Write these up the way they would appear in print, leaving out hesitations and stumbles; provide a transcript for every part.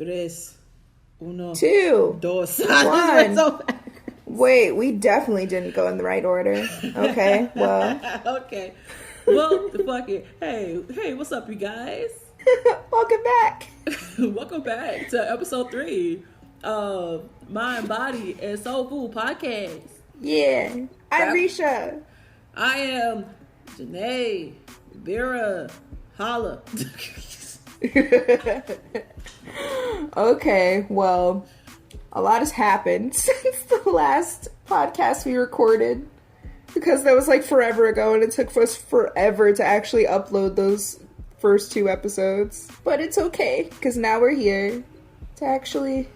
tres, uno, 2, dos. 1. Wait, we definitely didn't go in the right order. Okay, well. Okay. Well, fuck it. Hey, what's up, you guys? Welcome back. Welcome back to episode 3 of Mind, Body, and Soul Food podcast. Yeah. I'm Risha. I am Janay Risha. Holla. Okay, well, a lot has happened since the last podcast we recorded, because that was like forever ago and it took us forever to actually upload those first 2 episodes. But it's okay, because now we're here to actually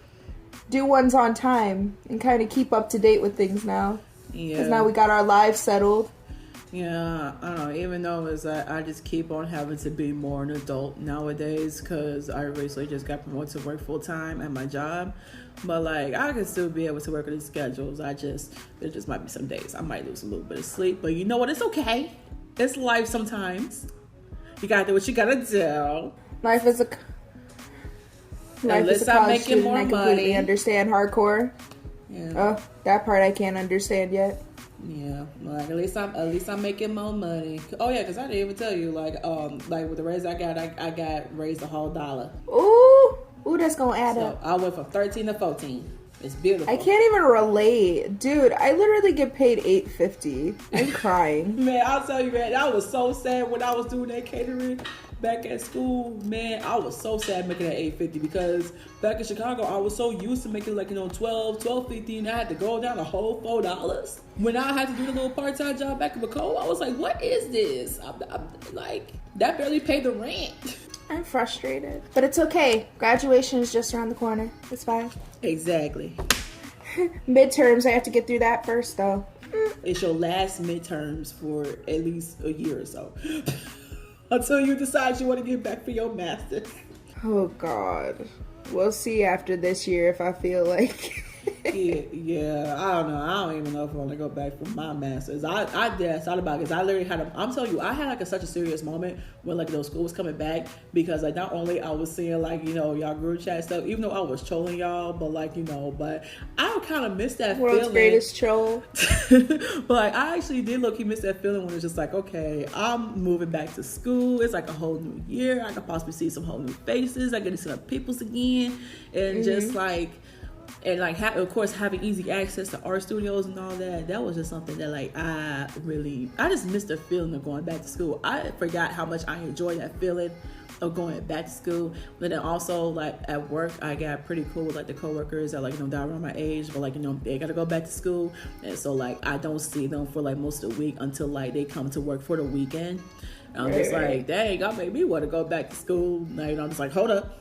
do ones on time and kind of keep up to date with things now. Yeah. Because now we got our lives settled. Yeah, I don't know, even though it's I just keep on having to be more an adult nowadays because I recently just got promoted to work full time at my job. But like, I can still be able to work on these schedules. There just might be some days I might lose a little bit of sleep. But you know what? It's okay. It's life sometimes. You gotta do what you gotta do. Life is a college student. I completely understand hardcore. Yeah. Oh, that part I can't understand yet. Yeah, like at least I'm making more money. Oh yeah, because I didn't even tell you, like with the raise I got raised a whole $1. Ooh, that's gonna add up. I went from 13 to 14. It's beautiful. I can't even relate, dude. I literally get paid $8.50. I'm crying. Man, I'll tell you, man, I was so sad when I was doing that catering back at school. Man, I was so sad making that $8.50 because back in Chicago, I was so used to making like $12.50, and I had to go down a whole $4. When I had to do the little part-time job back in McCall, I was like, "What is this?" I'm like, that barely paid the rent. I'm frustrated, but it's okay. Graduation is just around the corner. It's fine. Exactly. Midterms, I have to get through that first, though. It's your last midterms for at least a year or so. Until you decide you want to get back for your master's. Oh, God. We'll see after this year if I feel like... yeah, I don't know. I don't even know if I want to go back for my master's. I thought about it because I literally I'm telling you, I had like such a serious moment when like school was coming back because like not only I was seeing like y'all group chat stuff, even though I was trolling y'all, but like but I kind of missed that World's feeling. Greatest troll. But like, I actually did low-key miss that feeling when it's just like, okay, I'm moving back to school. It's like a whole new year. I could possibly see some whole new faces. I get to see some peoples again, and just like. And like, of course, having easy access to art studios and all that was just something that like I just missed the feeling of going back to school. I forgot how much I enjoyed that feeling of going back to school. But then also like at work, I got pretty cool with like the coworkers that like that are around my age, but like they gotta go back to school, and so like I don't see them for like most of the week until like they come to work for the weekend. And I'm just like, dang, y'all made me want to go back to school. Now I'm just like, hold up.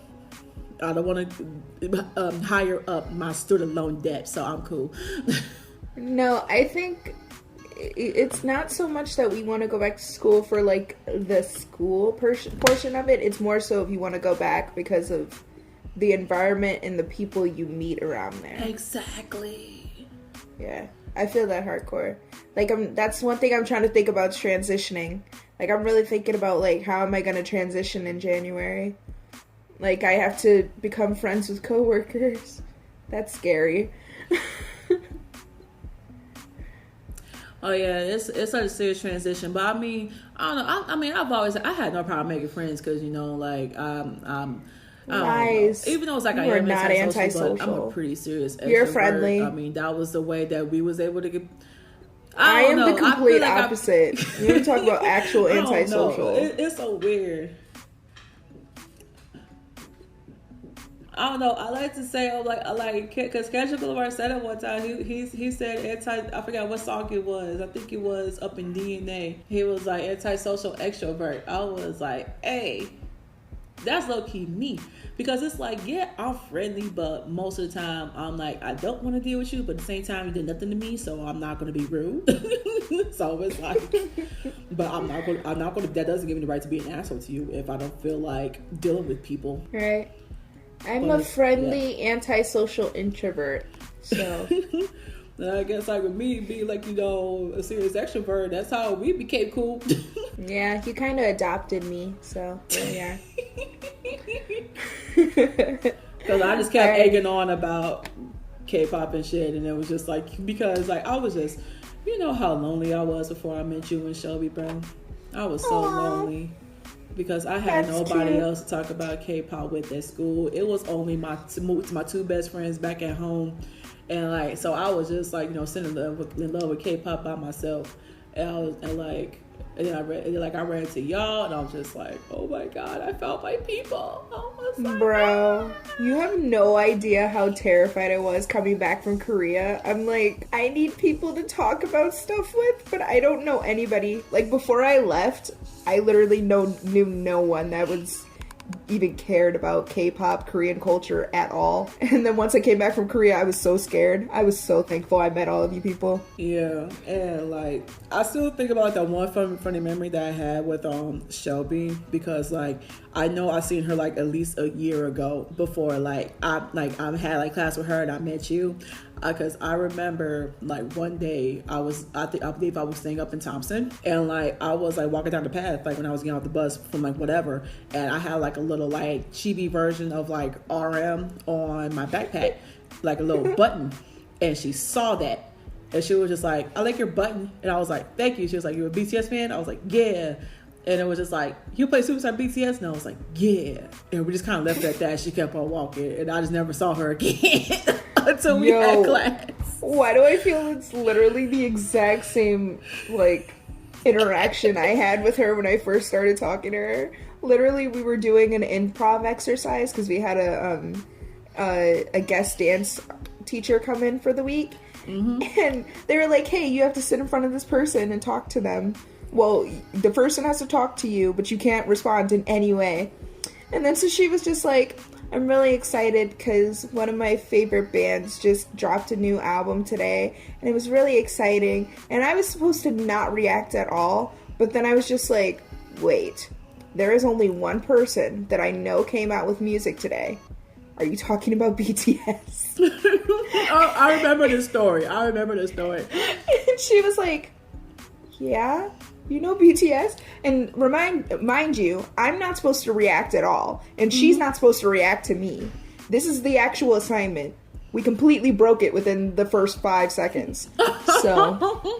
I don't want to hire up my student loan debt, so I'm cool. No, I think it's not so much that we want to go back to school for like the school portion of it. It's more so if you want to go back because of the environment and the people you meet around there. Exactly. Yeah, I feel that hardcore. Like that's one thing I'm trying to think about transitioning. Like I'm really thinking about like how am I going to transition in January. Like, I have to become friends with coworkers. That's scary. Oh, yeah, it's such a serious transition. But, I mean, I don't know. I had no problem making friends because, like, Nice. Even though it's like I am not antisocial, but I'm a pretty serious extrovert. You're friendly. I mean, that was the way that we was able to get... I am the complete opposite. You want to talk about actual antisocial. It's so weird. I don't know. I like to say I like because Kendrick Lamar said it one time. He said I forgot what song it was. I think it was Up in DNA. He was like antisocial extrovert. I was like, hey, that's low key me because it's like, yeah, I'm friendly, but most of the time I'm like, I don't want to deal with you, but at the same time you did nothing to me, so I'm not going to be rude. So it's like, but I'm not going to. That doesn't give me the right to be an asshole to you if I don't feel like dealing with people. Right. I'm a friendly, antisocial introvert, so... I guess like with me being like, a serious extrovert, that's how we became cool. Yeah, you kind of adopted me, so there we are. Because I just kept egging on about K-pop and shit, and it was just like, because like I was just, you know how lonely I was before I met you and Shelby, bro. I was so lonely because I had nobody else to talk about K-pop with at school. It was only my two best friends back at home, and like, so I was just like, you know, sitting in love with K-pop by myself, and and then I ran into y'all, and I was just like, oh my god, I found my people. Oh my god. Bro, you have no idea how terrified I was coming back from Korea. I'm like, I need people to talk about stuff with, but I don't know anybody. Like, before I left, I literally knew no one that was even cared about K-pop, Korean culture at all. And then once I came back from Korea, I was so scared. I was so thankful I met all of you people. Yeah, and like I still think about that one funny memory that I had with Shelby, because like I know I seen her like at least a year ago before I had like class with her and I met you. Because I remember like one day I believe I was staying up in Thompson, and like I was like walking down the path like when I was getting off the bus from like whatever, and I had like a little like chibi version of like RM on my backpack, like a little button, and she saw that, and she was just like, I like your button, and I was like, thank you. She was like, you a BTS fan? I was like, yeah. And it was just like, you play Superstar BTS? And I was like, yeah. And we just kind of left it at that. She kept on walking, and I just never saw her again until we had class. Why do I feel it's literally the exact same, like, interaction I had with her when I first started talking to her? Literally, we were doing an improv exercise because we had a guest dance teacher come in for the week. Mm-hmm. And they were like, hey, you have to sit in front of this person and talk to them. Well, the person has to talk to you, but you can't respond in any way. And then so she was just like, I'm really excited because one of my favorite bands just dropped a new album today, and it was really exciting. And I was supposed to not react at all, but then I was just like, wait, there is only one person that I know came out with music today. Are you talking about BTS? I remember this story. And she was like, yeah, you know BTS? And mind you, I'm not supposed to react at all. And she's not supposed to react to me. This is the actual assignment. We completely broke it within the first 5 seconds. So,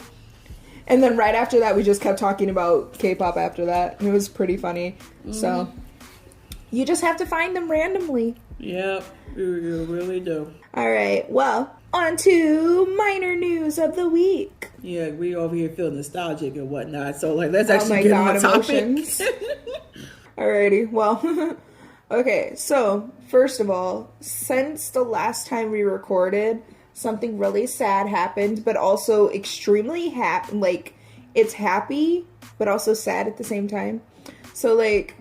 and then right after that, we just kept talking about K-pop after that. And it was pretty funny. Mm-hmm. So, you just have to find them randomly. Yep, you really do. All right, well, on to minor news of the week. Yeah, we over here feel nostalgic and whatnot, so like let's actually get on the topic. Alrighty, well, okay, so first of all, since the last time we recorded, something really sad happened, but also extremely happy. Like, it's happy, but also sad at the same time. So like,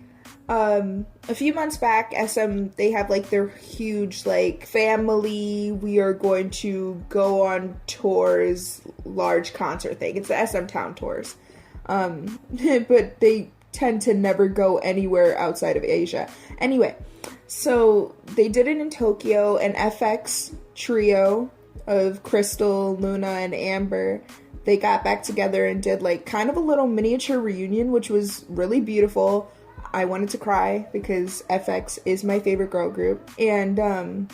a few months back, SM, they have like their huge like family, we are going to go on tours, large concert thing. It's the SM Town Tours. But they tend to never go anywhere outside of Asia. Anyway, so they did it in Tokyo, and FX trio of Crystal, Luna, and Amber, they got back together and did like kind of a little miniature reunion, which was really beautiful. I wanted to cry because FX is my favorite girl group. And then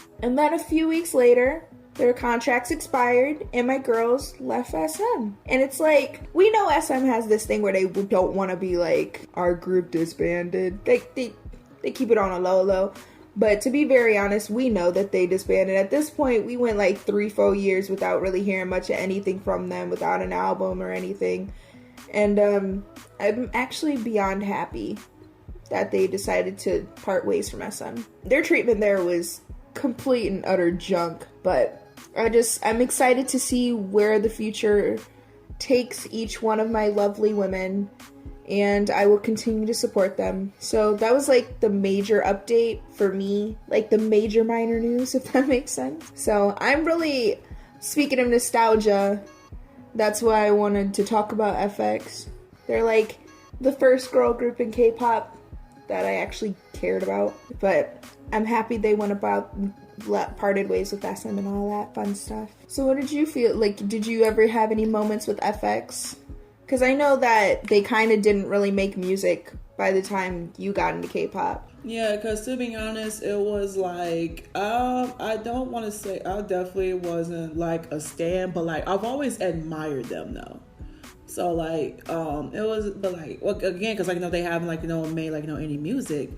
a few weeks later, their contracts expired and my girls left SM. And it's like, we know SM has this thing where they don't want to be like, our group disbanded. They keep it on a low. But to be very honest, we know that they disbanded. At this point, we went like 3-4 years without really hearing much of anything from them, without an album or anything. And I'm actually beyond happy that they decided to part ways from SM. Their treatment there was complete and utter junk, but I'm excited to see where the future takes each one of my lovely women, and I will continue to support them. So that was like the major update for me, like the major minor news, if that makes sense. So I'm really, speaking of nostalgia, that's why I wanted to talk about FX. They're like the first girl group in K-pop that I actually cared about, but I'm happy they went about parted ways with SM and all that fun stuff. So what did you feel like? Did you ever have any moments with FX? Because I know that they kind of didn't really make music by the time you got into K-pop? Yeah, because to be honest, it was like, I don't want to say, I definitely wasn't like a stan, but like, I've always admired them though. So like, it was, but like, well, again, because like, they haven't like, made like, any music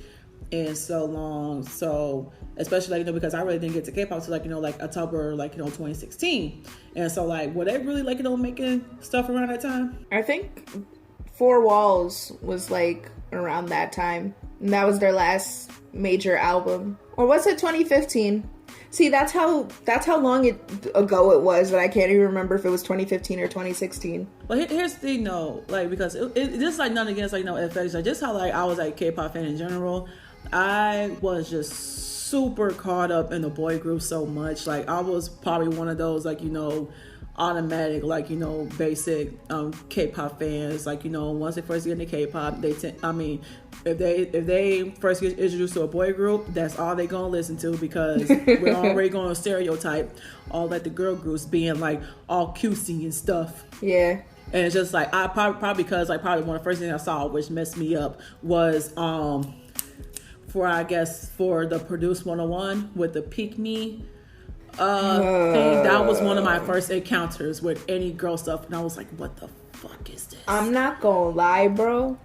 in so long. So, especially like, because I really didn't get to K-pop till like, like October, like, 2016. And so like, were they really like, making stuff around that time? I think Four Walls was like around that time. And that was their last major album. Or was it 2015? See, that's how long ago it was that I can't even remember if it was 2015 or 2016. Well, here's the thing, though, like, because this is like nothing against like FX, like just how like I was like K-pop fan in general. I was just super caught up in the boy group so much. Like I was probably one of those like automatic like basic K-pop fans. Like once they first get into K-pop, if they first get introduced to a boy group, that's all they gonna listen to, because we're already gonna stereotype all like the girl groups being like all cutesy and stuff. Yeah. And it's just like I probably because like probably one of the first things I saw which messed me up was for the Produce 101 with the Pick Me thing. That was one of my first encounters with any girl stuff, and I was like, what the fuck is this? I'm not gonna lie, bro.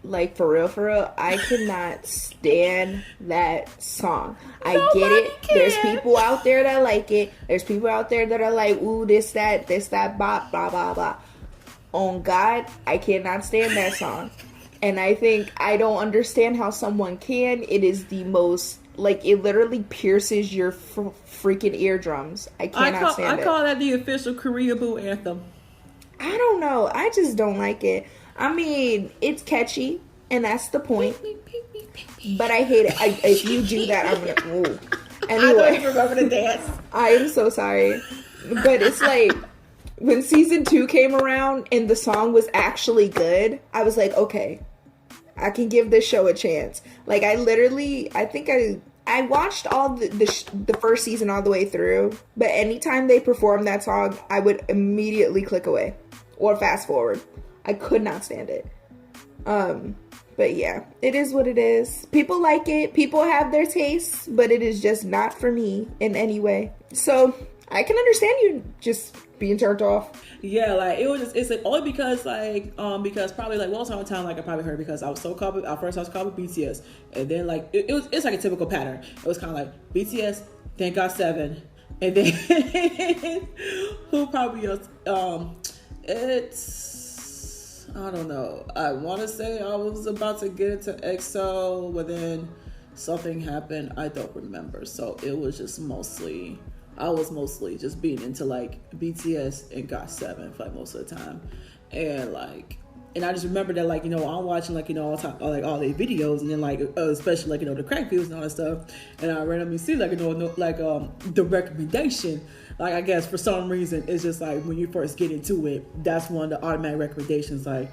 Like, for real, I cannot stand that song. I get it. Can. There's people out there that like it. There's people out there that are like, ooh, this, that, blah, blah, blah, blah. On God, I cannot stand that song. And I think I don't understand how someone can. It is the most, like, it literally pierces your freaking eardrums. I cannot stand it. I call that the official Korea Boo anthem. I don't know. I just don't like it. I mean, it's catchy, and that's the point. But I hate it. If you do that, I'm gonna. Ooh. Anyway, I don't remember the dance. I am so sorry, but it's like when season 2 came around and the song was actually good. I was like, okay, I can give this show a chance. Like I think I watched all the first season all the way through, but anytime they performed that song, I would immediately click away or fast forward. I could not stand it. But yeah, it is what it is. People like it. People have their tastes, but it is just not for me in any way. So I can understand you just being turned off. Yeah, like it's like only because because probably like once upon a time, like I probably heard because I was so caught with, at first I was caught with BTS, and then like it's like a typical pattern. It was kind of like BTS, then GOT7, and then who probably else? It's. I don't know. I want to say I was about to get into EXO, but then something happened. I don't remember. So it was just I was mostly just being into like BTS and GOT7 for like most of the time. And I just remember that like, I'm watching like, all their videos, and then like, especially like, the crack views and all that stuff. And I randomly see like, the recommendation. Like, I guess for some reason, it's just like when you first get into it, that's one of the automatic recommendations. Like,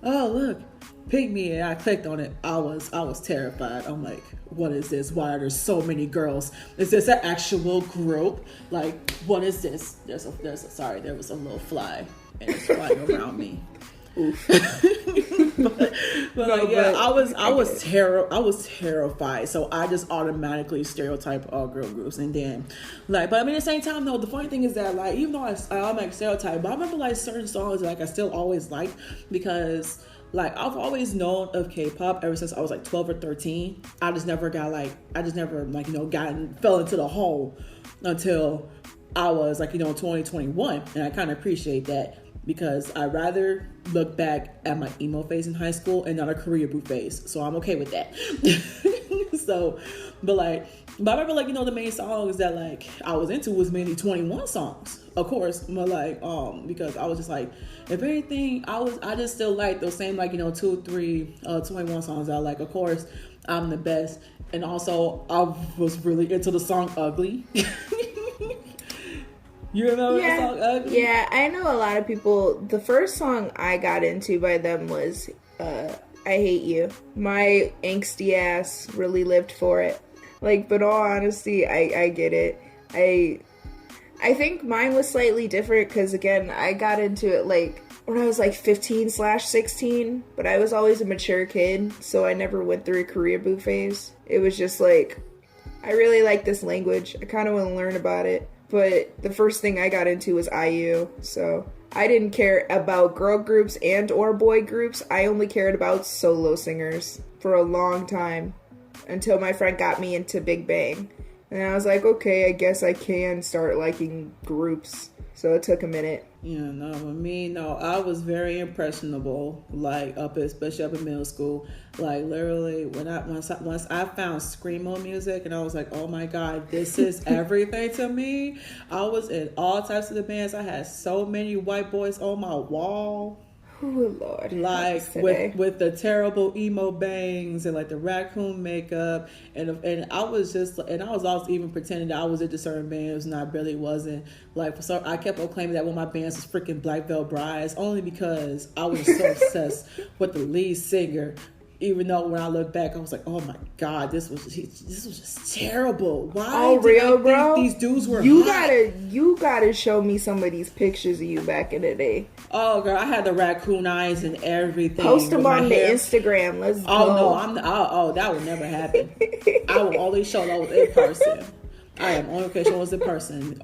oh, look, Pick Me. And I clicked on it. I was terrified. I'm like, what is this? Why are there so many girls? Is this an actual group? Like, what is this? There was a little fly, and it's flying around me. Oof. I was terrified. So I just automatically stereotype all girl groups, and then but I mean at the same time though, the funny thing is that like even though I automatically stereotype, but I remember like certain songs like I still always liked, because like I've always known of K-pop ever since I was like 12 or 13. I just never fell into the hole until I was like 2021, and I kind of appreciate that. Because I'd rather look back at my emo phase in high school and not a Korea Boo phase. So I'm okay with that. But I remember like, the main songs that like I was into was mainly 21 songs. Of course, but like, because I was just like, if anything, I just still like those same like, 2, 3, 21 songs I like. Of course, I'm the best. And also I was really into the song Ugly. You remember that song Ugly? Yeah, I know a lot of people. The first song I got into by them was I Hate You. My angsty ass really lived for it. Like, but all honesty, I get it. I think mine was slightly different because, again, I got into it, like, when I was like 15/16, but I was always a mature kid, so I never went through a career boot phase. It was just like, I really like this language. I kind of want to learn about it. But the first thing I got into was IU, so I didn't care about girl groups and or boy groups. I only cared about solo singers for a long time until my friend got me into Big Bang. And I was like, okay, I guess I can start liking groups. So it took a minute. Yeah, no, with me, no, I was very impressionable, like especially up in middle school. Like literally, once I found screamo music, and I was like, oh my god, this is everything to me. I was in all types of the bands. I had so many white boys on my wall. Oh Lord! Like with the terrible emo bangs and like the raccoon makeup, and I was also even pretending that I was into certain bands and I really wasn't. Like so, I kept on claiming that one of my bands was freaking Black Veil Brides only because I was so obsessed with the lead singer. Even though when I look back, I was like, "Oh my god, this was just terrible." Why? Bro? These dudes were you hot? You gotta show me some of these pictures of you back in the day. Oh girl, I had the raccoon eyes and everything. Post them on the Instagram. Let's go. No, that would never happen. I will only show those in person. I am only going to show those in person.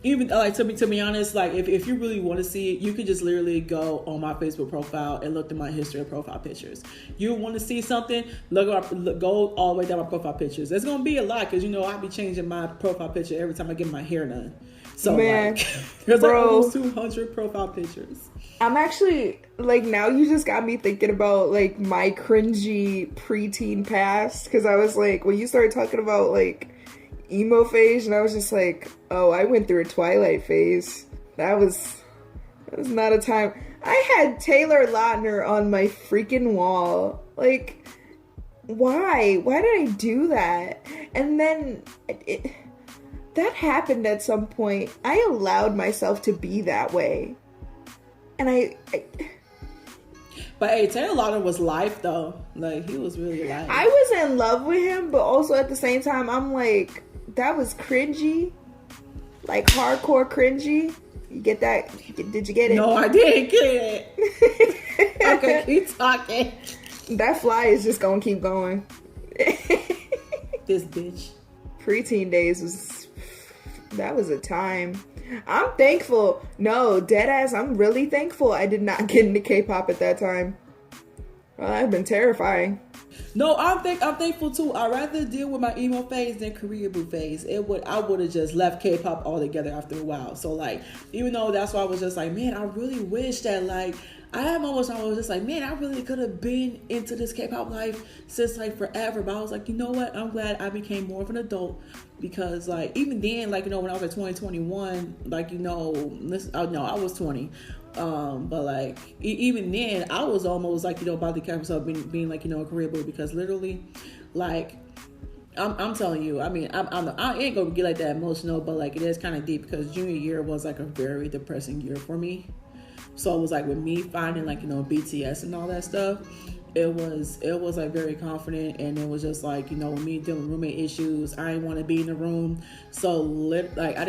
Even to be honest, like if you really want to see it, you could just literally go on my Facebook profile and look at my history of profile pictures. You want to see something, go all the way down my profile pictures. There's gonna be a lot because I be changing my profile picture every time I get my hair done. So man, there's like almost 200 profile pictures. I'm actually now you just got me thinking about like my cringy preteen past, because I was like, when you started talking about like emo phase, and I was just like, oh, I went through a Twilight phase. That was not a time. I had Taylor Lautner on my freaking wall. Like, why did I do that? And then that happened at some point. I allowed myself to be that way, and I but hey, Taylor Lautner was life though. Like, he was really life. I was in love with him, but also at the same time, I'm like, that was cringy. Like, hardcore cringy. You get that? Did you get it? No, I didn't get it. Okay, keep talking. That fly is just gonna keep going. This bitch. Preteen days that was a time. I'm thankful. No, deadass, I'm really thankful I did not get into K-pop at that time. Well, that'd been terrifying. No, I'm thankful too. I'd rather deal with my emo phase than career boot phase. I would have just left K-pop altogether after a while. So like, even though that's why I was just like, man, I really wish that like, I had moments where I was just like, man, I really could have been into this K-pop life since like forever. But I was like, you know what? I'm glad I became more of an adult, because like, even then, like, when I was like 2021, like, I was 20. But like, even then, I was almost like, about to catch myself being like, a career boot, because literally, like, I'm telling you, I mean, I ain't gonna get like that emotional, but like, it is kind of deep, because junior year was like a very depressing year for me. So it was like, with me finding like, BTS and all that stuff, it was like very confident, and it was just like, with me dealing with roommate issues, I didn't want to be in the room. So like, I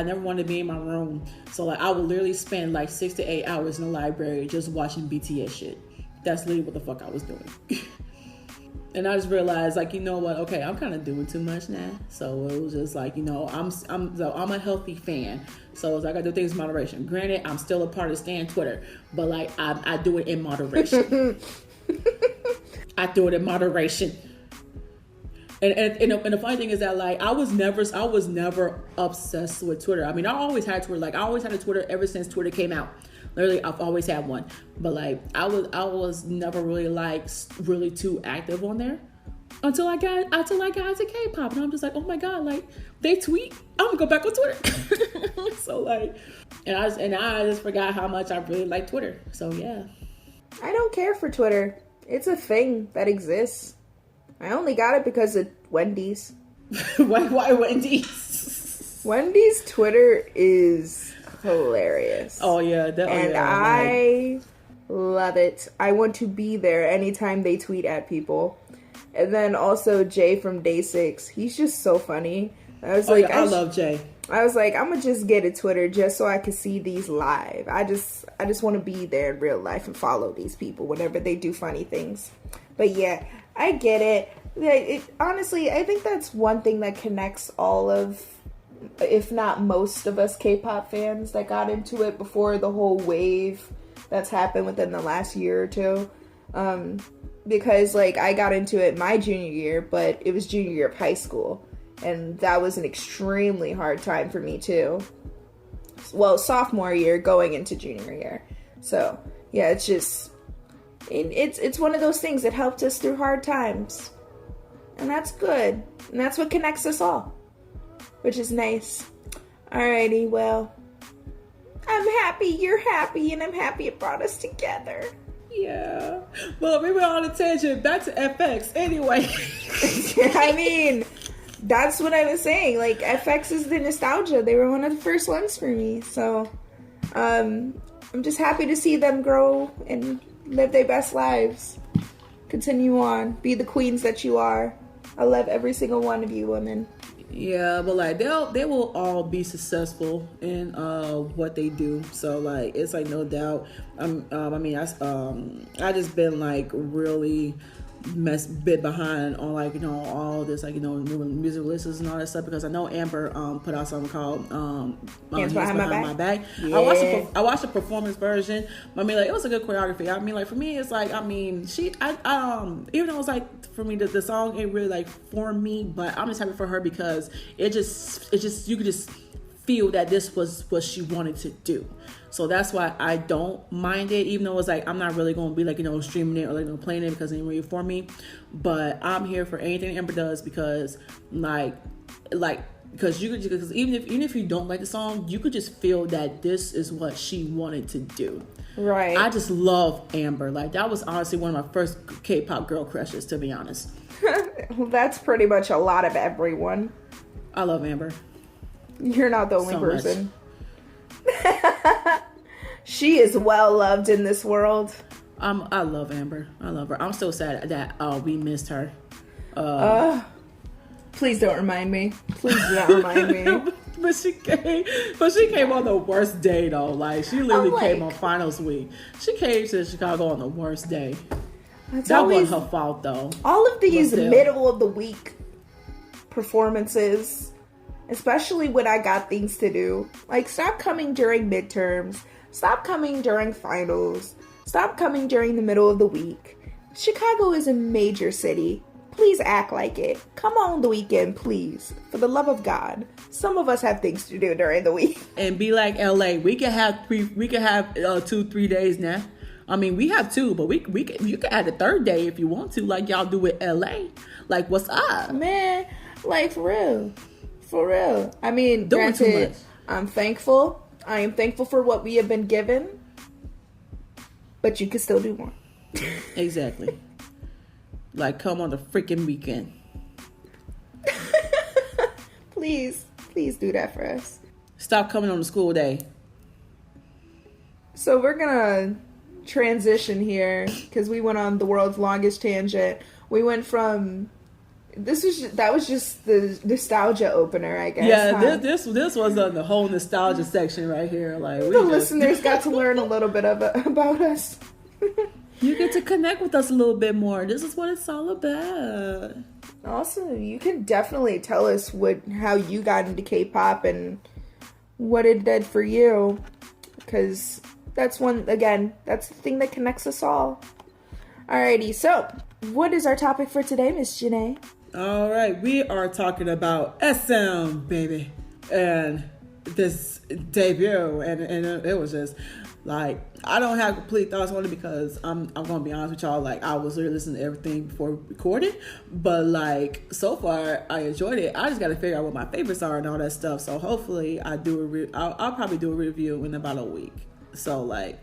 never wanted to be in my room. So like, I would literally spend like 6 to 8 hours in the library just watching BTS shit. That's literally what the fuck I was doing. And I just realized, like, you know what? Okay, I'm kind of doing too much now. So it was just like, I'm a healthy fan. So it's like, I do things in moderation. Granted, I'm still a part of Stan Twitter, but like, I do it in moderation. I do it in moderation. And the funny thing is that like, I was never obsessed with Twitter. I mean, I always had Twitter. Like, I always had a Twitter ever since Twitter came out. Literally, I've always had one. But like, I was never really like really too active on there until I got into K-pop, and I'm just like, oh my god, like, they tweet, I'm gonna go back on Twitter. So like, and I just forgot how much I really like Twitter. So yeah, I don't care for Twitter. It's a thing that exists. I only got it because of Wendy's. Why Wendy's? Wendy's Twitter is hilarious. Oh yeah, I love it. I want to be there anytime they tweet at people. And then also Jay from Day 6. He's just so funny. I love Jay. I was like, I'm gonna just get a Twitter just so I can see these live. I just want to be there in real life and follow these people whenever they do funny things. But yeah, I get it. Honestly, I think that's one thing that connects all of, if not most of us K-pop fans that got into it before the whole wave that's happened within the last year or two. Because like I got into it my junior year, but it was junior year of high school. And that was an extremely hard time for me too. Well, sophomore year going into junior year. So yeah, it's just, it's one of those things that helped us through hard times. And that's good. And that's what connects us all. Which is nice. Alrighty, well, I'm happy you're happy, and I'm happy it brought us together. Yeah. Well, we went on a tangent. Back to FX anyway. I mean, that's what I was saying. Like, FX is the nostalgia. They were one of the first ones for me. So, I'm just happy to see them grow and live their best lives. Continue on. Be the queens that you are. I love every single one of you women. Yeah, but like they will all be successful in what they do. So like it's like no doubt. I just been like really bit behind on like all this like new music lists and all that stuff because I know Amber put out something called Hands Behind My Back. Yeah. I watched the performance version. I mean like it was a good choreography. I mean like for me it's like even though it's like for me the song ain't really like for me, but I'm just happy for her because it just you could just feel that this was what she wanted to do. So that's why I don't mind it, even though it's like I'm not really going to be like streaming it or like playing it because it ain't really for me. But I'm here for anything Amber does because because even if you don't like the song, you could just feel that this is what she wanted to do. Right. I just love Amber. Like that was honestly one of my first K-pop girl crushes, to be honest. Well, that's pretty much a lot of everyone. I love Amber. You're not the only person. She is well loved in this world. I love Amber. I love her. I'm so sad that we missed her. Please don't remind me. Please do not remind me. But she came on the worst day though. Like she literally came on finals week. She came to Chicago on the worst day. That wasn't her fault though. All of these middle of the week performances, especially when I got things to do. Like, stop coming during midterms. Stop coming during finals. Stop coming during the middle of the week. Chicago is a major city. Please act like it. Come on the weekend, please. For the love of God. Some of us have things to do during the week. And be like LA. We can have 2-3 days now. I mean, we have 2, but you can add a 3rd day if you want to, like y'all do with LA. Like, what's up? Man, like, for real. For real. I mean, granted, I'm thankful. I am thankful for what we have been given. But you can still do more. Exactly. Like, come on the freaking weekend. Please do that for us. Stop coming on the school day. So we're gonna transition here because we went on the world's longest tangent. We went from that was just the nostalgia opener, I guess. Yeah, huh? this was the whole nostalgia section right here. Like the listeners got to learn a little bit about us. You get to connect with us a little bit more. This is what it's all about. Also, you can definitely tell us how you got into K-pop and what it did for you, because that's the thing that connects us all. Alrighty, so what is our topic for today, Miss Janay? All right, we are talking about SM, baby, and this debut, and it was just like, I don't have complete thoughts on it because I'm gonna be honest with y'all, like I was really listening to everything before we recorded, but like so far I enjoyed it. I just got to figure out what my favorites are and all that stuff. So hopefully I'll probably do a review in about a week. So like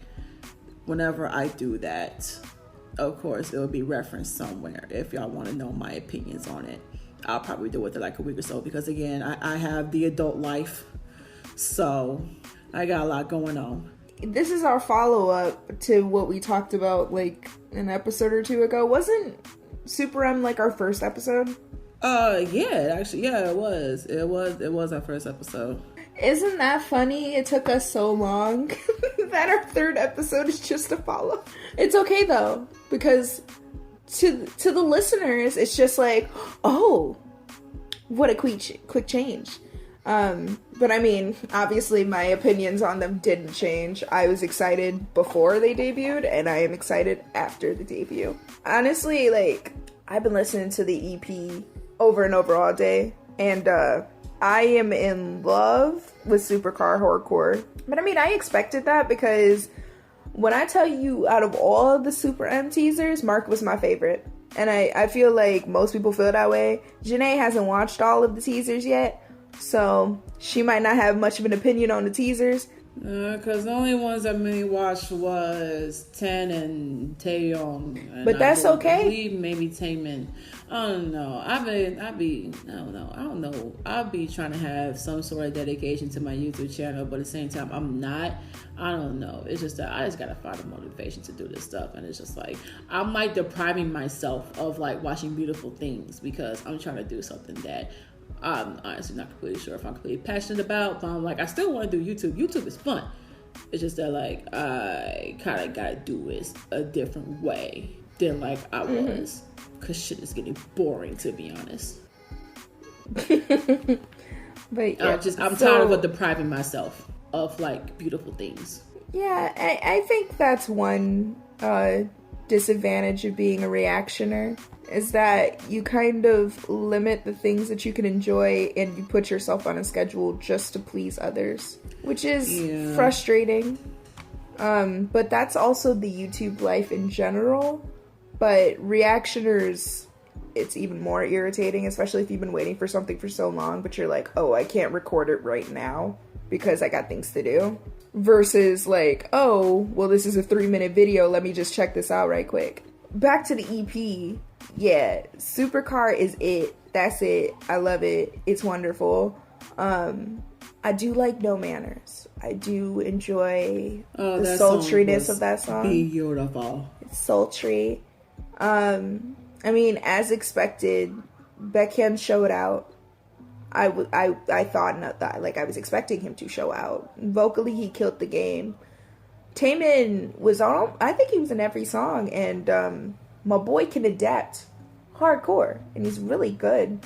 whenever I do that, of course, it'll be referenced somewhere if y'all want to know my opinions on it. I'll probably do it in like a week or so because, again, I have the adult life, so I got a lot going on. This is our follow-up to what we talked about like an episode or 2 ago. Wasn't Super M like our first episode? Yeah, actually, yeah, it was. It was our first episode. Isn't that funny? It took us so long that our third episode is just a follow. It's okay though, because to the listeners, it's just like, oh, what a quick change. But I mean, obviously my opinions on them didn't change. I was excited before they debuted, and I am excited after the debut. Honestly, like, I've been listening to the EP over and over all day, and I am in love with Supercar Hardcore. But I mean, I expected that, because when I tell you, out of all of the Super M teasers, Mark was my favorite. And I feel like most people feel that way. Janay hasn't watched all of the teasers yet, so she might not have much of an opinion on the teasers. Because the only ones I really watched was Ten and Taeyong. But that's okay. I believe maybe Taemin. I don't know. I don't know. I'll be trying to have some sort of dedication to my YouTube channel, but at the same time, I'm not. I don't know. It's just that I just gotta find a motivation to do this stuff, and it's just like I'm like depriving myself of like watching beautiful things because I'm trying to do something that I'm honestly not completely sure if I'm completely passionate about, but I'm like, I still want to do YouTube. YouTube is fun. It's just that like I kind of gotta do it a different way than like I was, because shit is getting boring, to be honest. But yeah, I'm tired of depriving myself of like beautiful things. Yeah, I think that's one disadvantage of being a reactioner, is that you kind of limit the things that you can enjoy, and you put yourself on a schedule just to please others, which is frustrating. But that's also the YouTube life in general. But reactioners, it's even more irritating, especially if you've been waiting for something for so long, but you're like, oh, I can't record it right now because I got things to do. Versus like, oh, well, this is a 3-minute video, let me just check this out right quick. Back to the EP. Yeah, Supercar is it. That's it. I love it. It's wonderful. I do like No Manners. I do enjoy the sultriness of that song. Beautiful. It's sultry. I mean, as expected, Baekhyun showed out. I thought not that, like, I was expecting him to show out. Vocally, he killed the game. Taemin was on, I think he was in every song, and my boy can adapt hardcore, and he's really good.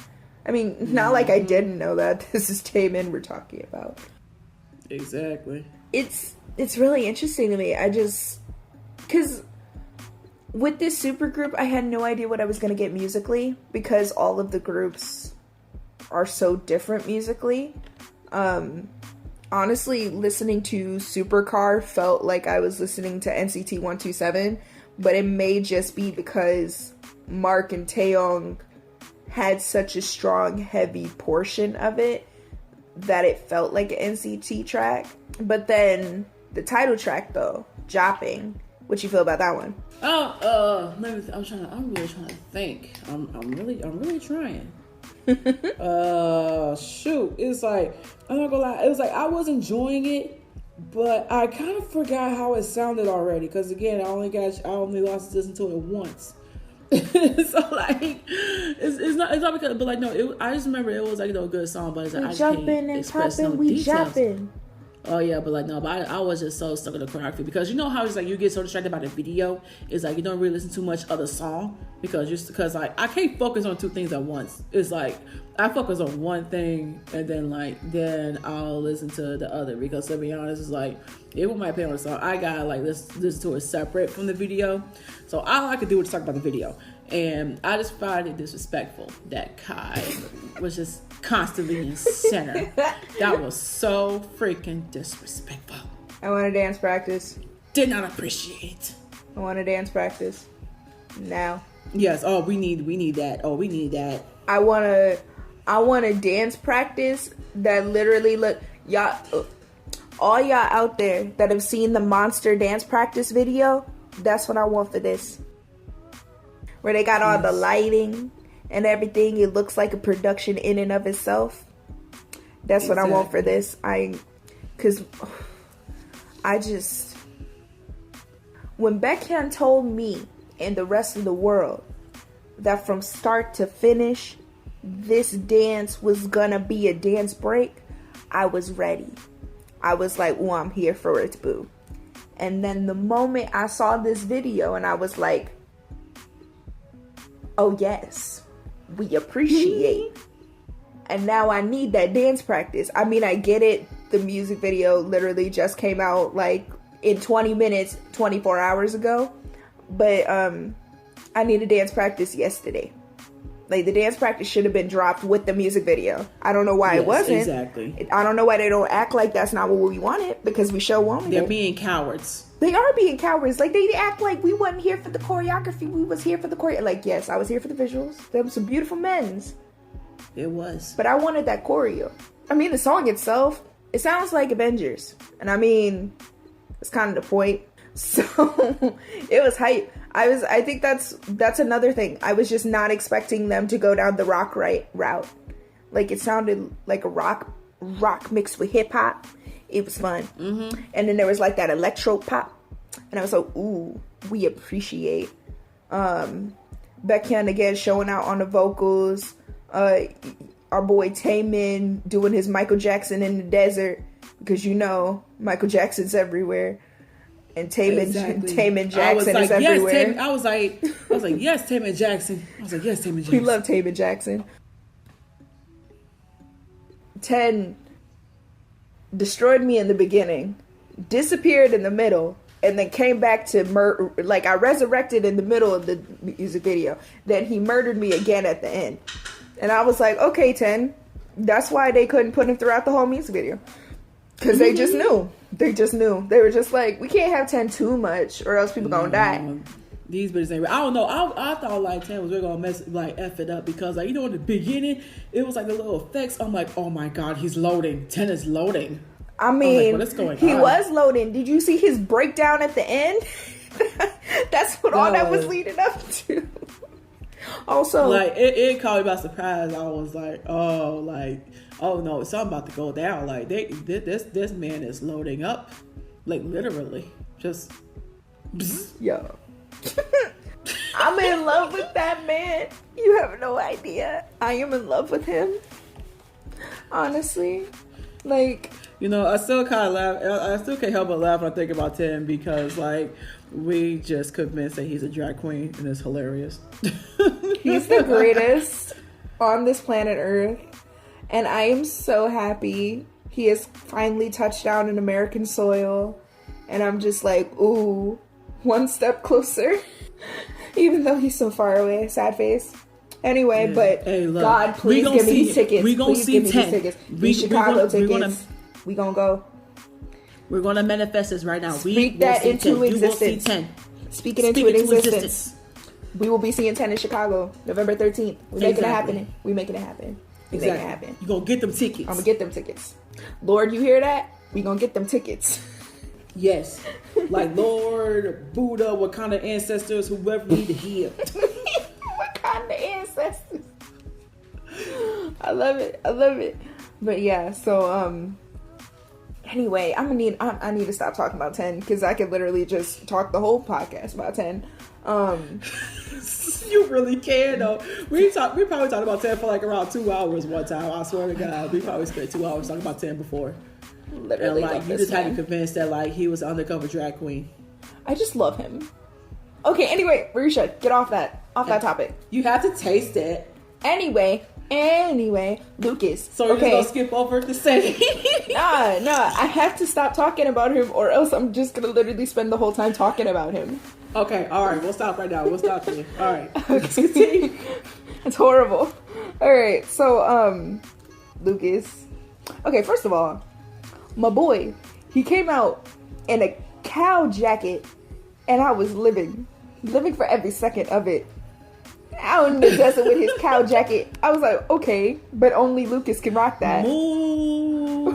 I mean, not like I didn't know that. This is Taemin we're talking about. Exactly. It's really interesting to me. Because with this supergroup, I had no idea what I was going to get musically, because all of the groups are so different musically. Honestly, listening to Supercar felt like I was listening to NCT 127, but it may just be because Mark and Taeyong had such a strong, heavy portion of it that it felt like an NCT track. But then the title track, though, Jopping, what you feel about that one? I'm really trying to think. I'm really trying. Shoot, it's like, I'm not gonna lie, it was like I was enjoying it, but I kind of forgot how it sounded already, because again, I only lost to listen to it once. So like it's not because, but like no, I just remember it was like a good song, but it's like, I just can't express no details. Oh yeah, but like no, but I was just so stuck in the choreography, because you know how it's like you get so distracted by the video, it's like you don't really listen too much of the song, because like I can't focus on two things at once. It's like I focus on one thing and then I'll listen to the other, because to be honest, it's like if with my opinion on the song, I gotta like listen to it separate from the video. So all I could do was talk about the video, and I just find it disrespectful that Kai was just constantly in center. That was so freaking disrespectful. I want to dance practice. Did not appreciate. I want to dance practice now. Yes. Oh, we need that. Oh, we need that. I want to dance practice that literally look, y'all, all y'all out there that have seen the Monster dance practice video, that's what I want for this. Where they got all the lighting and everything, it looks like a production in and of itself. That's exactly what I want for this. When Baekhyun told me and the rest of the world that from start to finish, this dance was gonna be a dance break, I was ready. I was like, oh, I'm here for it, boo. And then the moment I saw this video and I was like, oh yes, we appreciate. And now I need that dance practice. I mean, I get it. The music video literally just came out like in 20 minutes, 24 hours ago. But I need a dance practice yesterday. Like, the dance practice should have been dropped with the music video. I don't know why it wasn't. Exactly. I don't know why they don't act like that's not what we wanted, because we sure wanted They're it. being cowards. They are being cowards. Like, they act like we wasn't here for the choreography. We was here for the choreo. Like, yes, I was here for the visuals. There were some beautiful men's. It was. But I wanted that choreo. I mean, the song itself, it sounds like Avengers. And I mean, it's kind of the point. So, it was hype. I think that's another thing. I was just not expecting them to go down the rock route. Like, it sounded like a rock mixed with hip hop. It was fun. Mm-hmm. And then there was like that electro pop. And I was like, ooh, we appreciate. Baekhyun again showing out on the vocals. Our boy Taemin doing his Michael Jackson in the desert. Because you know, Michael Jackson's everywhere. And Taemin Jackson is everywhere. Yes, I was like, yes, Taemin Jackson. I was like, yes, Taemin Jackson. We love Taemin Jackson. 10 destroyed me in the beginning, disappeared in the middle, and then came back to like I resurrected in the middle of the music video. Then he murdered me again at the end. And I was like, okay, 10. That's why they couldn't put him throughout the whole music video. Because they just knew. They just knew. They were just like, we can't have 10 too much or else people gonna die. These bitches ain't. I don't know. I thought like 10 was really gonna F it up because, like, you know, in the beginning it was like the little effects. I'm like, oh my god, he's loading. 10 is loading. I mean, like, what's going he on? was loading. Did you see his breakdown at the end? That's what all that was leading up to. Also, like, it caught me by surprise. I was like, oh no, something about to go down. Like, this man is loading up, like, literally, just. Yo. I'm in love with that man. You have no idea. I am in love with him. Honestly. Like, you know, I still kind of laugh. I still can't help but laugh when I think about Tim because, like, we just convinced that he's a drag queen and it's hilarious. He's the greatest on this planet Earth. And I am so happy he has finally touched down in American soil. And I'm just like, ooh, one step closer. Even though he's so far away. Sad face. Anyway, but hey, look, God, please give me these tickets. We gonna see 10. These Chicago tickets. We gonna go. We're gonna manifest this right now. Speak that into existence. We will see 10. Speak it into existence. We will be seeing 10 in Chicago, November 13th. We're making it happen. We making it happen. We making it happen. You gonna get them tickets. I'm gonna get them tickets. Lord, you hear that? We gonna get them tickets. Yes. Like Lord, Buddha, what kind of ancestors, whoever need to heal. What kind of ancestors? I love it. I love it. But yeah, so anyway, I need to stop talking about 10 because I could literally just talk the whole podcast about 10. You really can though. We probably talked about 10 for like around 2 hours one time. I swear to God, we probably spent 2 hours talking about 10 before. Literally, and, like, you just had to convince that, like, he was an undercover drag queen. I just love him. Okay, anyway, Risha, get off that topic. You have to taste it. Anyway, Lucas. So you're just gonna skip over the second? No, I have to stop talking about him, or else I'm just gonna literally spend the whole time talking about him. Okay, all right, we'll stop right now. We'll stop here. All right, okay. It's horrible. All right, so Lucas. Okay, first of all, my boy, he came out in a cow jacket, and I was living for every second of it. Out in the desert with his cow jacket. I was like, okay, but only Lucas can rock that. Moo.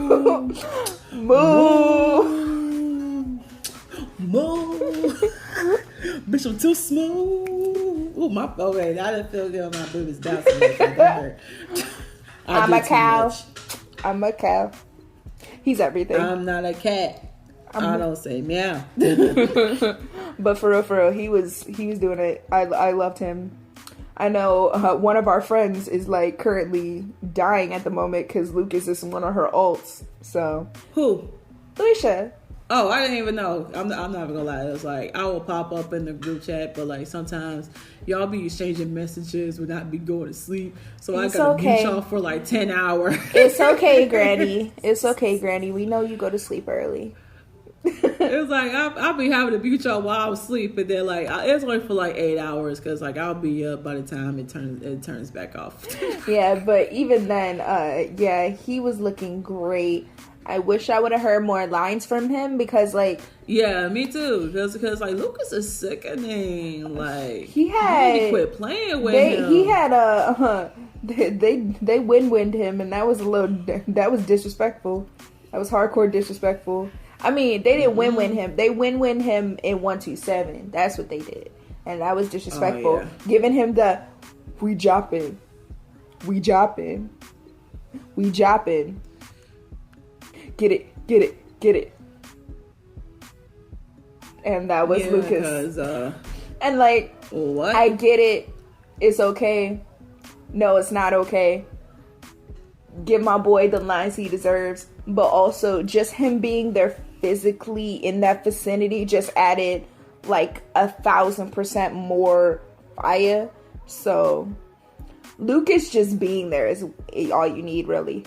Moo. Moo. Bitch, I'm too smooth. Ooh, my, okay, I didn't feel good on my boobies bouncing. I'm a cow. I'm a cow. He's everything. I'm not a cat. I don't say meow. But for real, he was doing it. I loved him. I know one of our friends is like currently dying at the moment because Lucas is one of her alts. So who? Risha. Oh, I didn't even know. I'm not even gonna lie. It was like I will pop up in the group chat, but like sometimes y'all be exchanging messages would not be going to sleep. So I gotta mute y'all for like 10 hours. It's okay, Granny. It's okay, Granny. We know you go to sleep early. It's like I'll be having to mute y'all while I'm asleep, and then like it's only for like 8 hours because like I'll be up by the time it turns back off. Yeah, but even then, yeah, he was looking great. I wish I would have heard more lines from him because, like, yeah, me too. Because like Lucas is sickening. Like he had really quit playing with him. He had they win-winned him, and that was disrespectful. That was hardcore disrespectful. I mean, they didn't win him. They win him in 127. That's what they did, and that was disrespectful. Oh, yeah. Giving him the we jopping. Get it. And that was Lucas. And like, what? I get it. It's okay. No, it's not okay. Give my boy the lines he deserves. But also, just him being there physically in that vicinity just added like 1,000% more fire. So, Lucas just being there is all you need, really.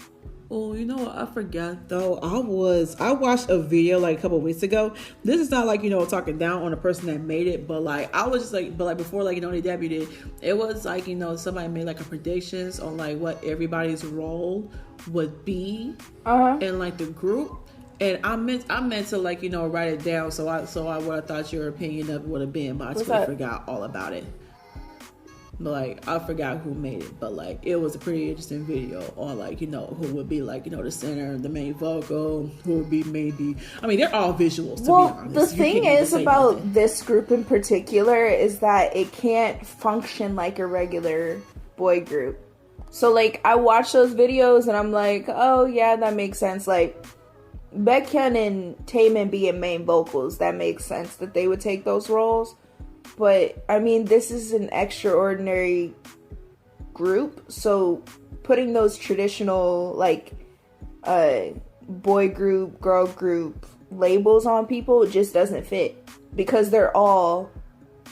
Oh, you know what? I forgot though. I watched a video like a couple of weeks ago. This is not like, you know, talking down on the person that made it, but like I was just like, but like before, like, you know, they debuted, it was like, you know, somebody made like a predictions on like what everybody's role would be in like the group. And I meant to like, you know, write it down so I would have thought your opinion of it would have been, but I totally forgot all about it. But like I forgot who made it, but like it was a pretty interesting video on like, you know, who would be like, you know, the center, the main vocal, who would be maybe. I mean, they're all visuals. To be honest, the thing is about this group in particular is that it can't function like a regular boy group. So like I watch those videos and I'm like, oh yeah, that makes sense. Like Baekhyun and Taemin being main vocals, that makes sense that they would take those roles. But, I mean, this is an extraordinary group, so putting those traditional, like, boy group, girl group labels on people just doesn't fit. Because they're all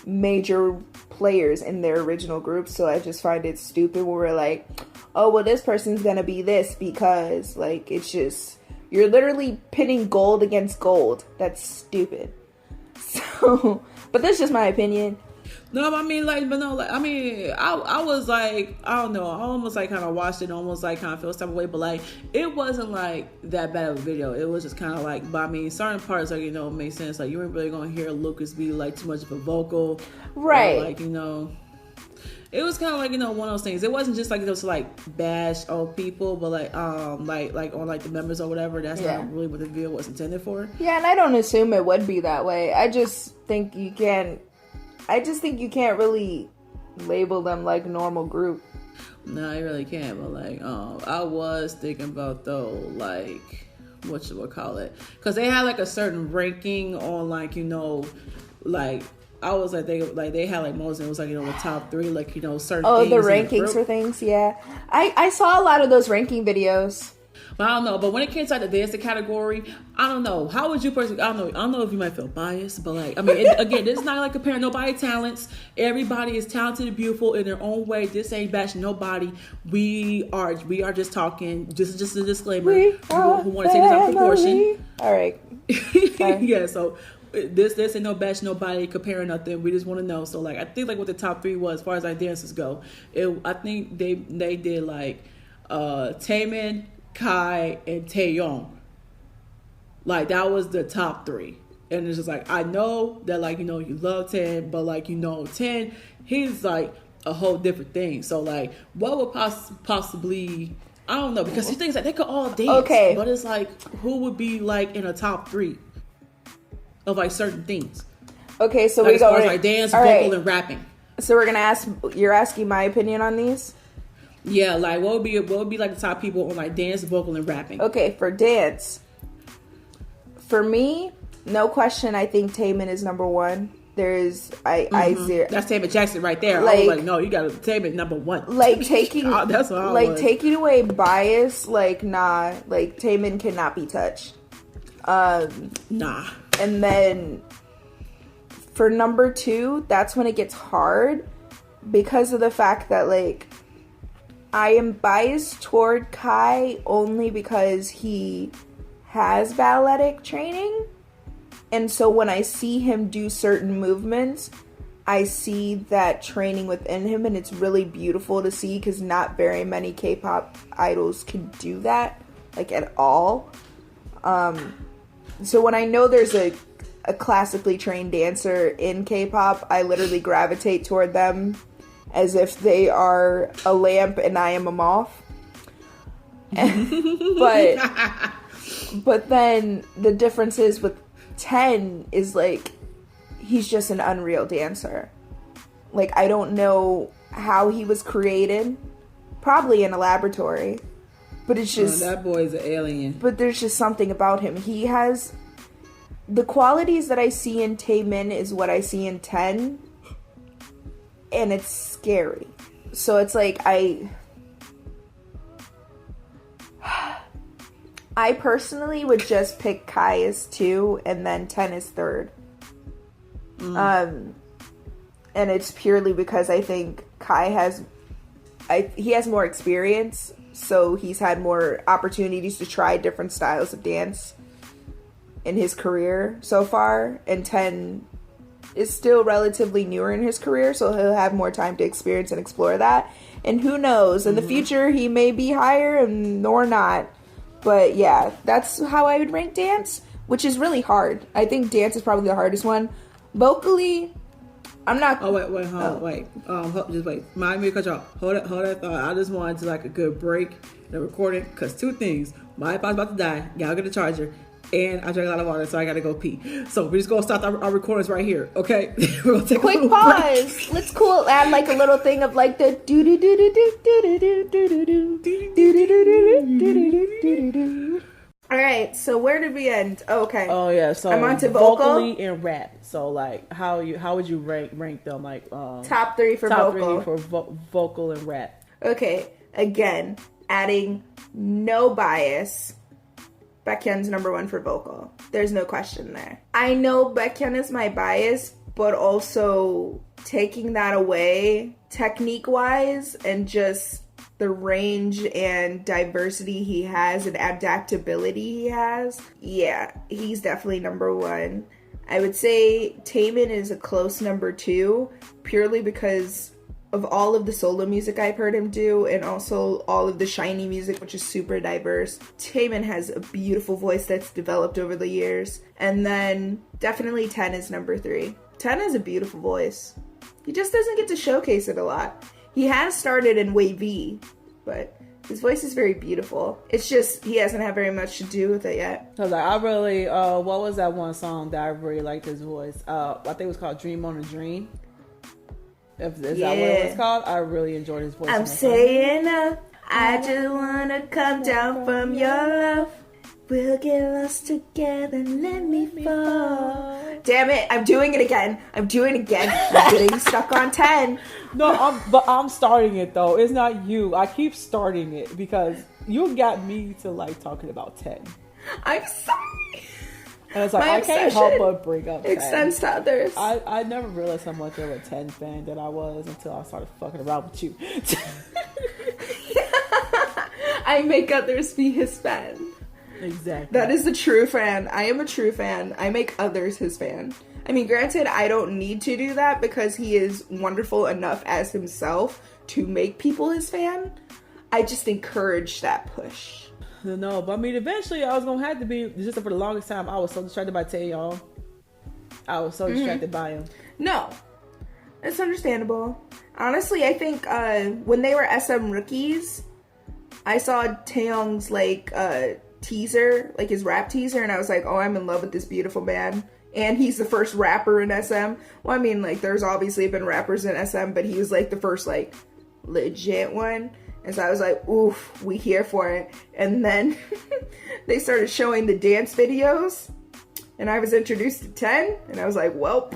major players in their original group, so I just find it stupid when we're like, oh, well, this person's gonna be this because, like, it's just, you're literally pitting gold against gold. That's stupid. So... But that's just my opinion. No, I mean, like, but no, like, I mean, I was like, I don't know, I almost like kind of watched it, almost like kind of feel some type of way, but like, it wasn't like that bad of a video. It was just kind of like, but I mean, certain parts, like, you know, made sense. Like, you weren't really gonna hear Lucas be like too much of a vocal, right? Or, like, you know, it was kind of like, you know, one of those things. It wasn't just like, you know, to like bash old people, but like on like the members or whatever. That's not really what the video was intended for. Yeah, and I don't assume it would be that way. I just think you can't really label them like a normal group. No, I really can't. But like, I was thinking about though, like, what should we call it? Because they had like a certain ranking on like, you know, like. I was like they had like most, it was like, you know, the top 3, like, you know, certain things. Oh, the rankings for things, yeah. I saw a lot of those ranking videos. But I don't know. But when it came to like the dancing category, I don't know. How would you personally? I don't know if you might feel biased, but like, I mean, again, this is not like comparing nobody's talents. Everybody is talented and beautiful in their own way. This ain't bashing nobody. We are just talking. Just a disclaimer. Who want to take this out of proportion? All right. Yeah. So. This ain't no bash nobody, comparing nothing. We just want to know. So like I think like what the top 3 was as far as like dances go. I think they did like Taemin, Kai, and Taeyong. Like that was the top 3. And it's just like I know that like, you know, you love 10, but like, you know, 10, he's like a whole different thing. So like what would possibly, I don't know, because he thinks that they could all dance. Okay. But it's like who would be like in a top 3? Of like certain things. Okay, so like we as go far as like dance, vocal, and rapping. So we're gonna you're asking my opinion on these? Yeah, like what would be like the top people on like dance, vocal, and rapping? Okay, for dance, for me, no question, I think Taemin is number 1. There's I zero. That's Taman Jackson right there. Like, I was like, no, you got to Taman number one. Like taking that's what I like was. taking away bias. Like nah, like Taman cannot be touched. Nah. And then for number 2, that's when it gets hard because of the fact that like I am biased toward Kai only because he has balletic training. And so when I see him do certain movements, I see that training within him, and it's really beautiful to see because not very many K-pop idols can do that, like at all. So when I know there's a classically trained dancer in K-pop, I literally gravitate toward them as if they are a lamp and I am a moth. But then the difference is with 10 is like he's just an unreal dancer. Like I don't know how he was created, probably in a laboratory, but it's just that boy's an alien. But there's just something about him. He has the qualities that I see in Taemin is what I see in 10, and it's scary. So it's like I personally would just pick Kai as 2 and then 10 as 3rd. And it's purely because I think Kai he has more experience, so he's had more opportunities to try different styles of dance in his career so far, and 10 is still relatively newer in his career, so he'll have more time to experience and explore that. And who knows, in the future he may be higher or not. But yeah, that's how I would rank dance, which is really hard. I think dance is probably the hardest one. Vocally, I'm not. Oh wait, just wait. Mind me to cut you off. Hold that thought. I just wanted to like a good break in the recording because 2 things. My iPod's about to die. Gotta get a charger, and I drank a lot of water, so I gotta go pee. So we're just gonna stop our recordings right here, okay? We're gonna take quick a pause. break. Let's add like a little thing of like the do do do do do do do do do do do do. All right, so where did we end? Oh, okay. Oh yeah, so I'm on to vocal. Vocally and rap. So like, how would you rank them? Like top 3 for vocal. Top 3 for vocal and rap. Okay, again, adding no bias. Baekhyun's number 1 for vocal. There's no question there. I know Baekhyun is my bias, but also taking that away, technique-wise, and just the range and diversity he has and adaptability he has, yeah, he's definitely number 1. I would say Taemin is a close number 2, purely because of all of the solo music I've heard him do, and also all of the shiny music, which is super diverse. Taemin has a beautiful voice that's developed over the years. And then definitely 10 is number 3. 10 has a beautiful voice. He just doesn't get to showcase it a lot. He has started in Wavy, but his voice is very beautiful. It's just he hasn't had very much to do with it yet. Cause like, I really, what was that one song that I really liked his voice? I think it was called "Dream on a Dream." Is that what it was called? I really enjoyed his voice. I'm saying, I just wanna come down from your love. We'll get lost together and let me fall. Damn it, I'm doing it again. I'm getting stuck on 10. No, but I'm starting it though. It's not you. I keep starting it because you got me to like talking about 10. I'm sorry. And it's like, I can't help but bring up 10. Extends to others. I never realized how much of a 10 fan that I was until I started fucking around with you. I make others be his fan. Exactly. That is a true fan. I am a true fan. I make others his fan. I mean, granted, I don't need to do that because he is wonderful enough as himself to make people his fan. I just encourage that push. No, but I mean, eventually I was going to have to be, just for the longest time, I was so distracted by Taeyong. I was so distracted by him. No. It's understandable. Honestly, I think when they were SM rookies, I saw Taeyong's, like, teaser, like his rap teaser, and I was like, oh, I'm in love with this beautiful man. And he's the first rapper in SM. Well, I mean, like, there's obviously been rappers in SM, but he was, like, the first, like, legit one. And so I was like, oof, we here for it. And then they started showing the dance videos, and I was introduced to 10, and I was like, well,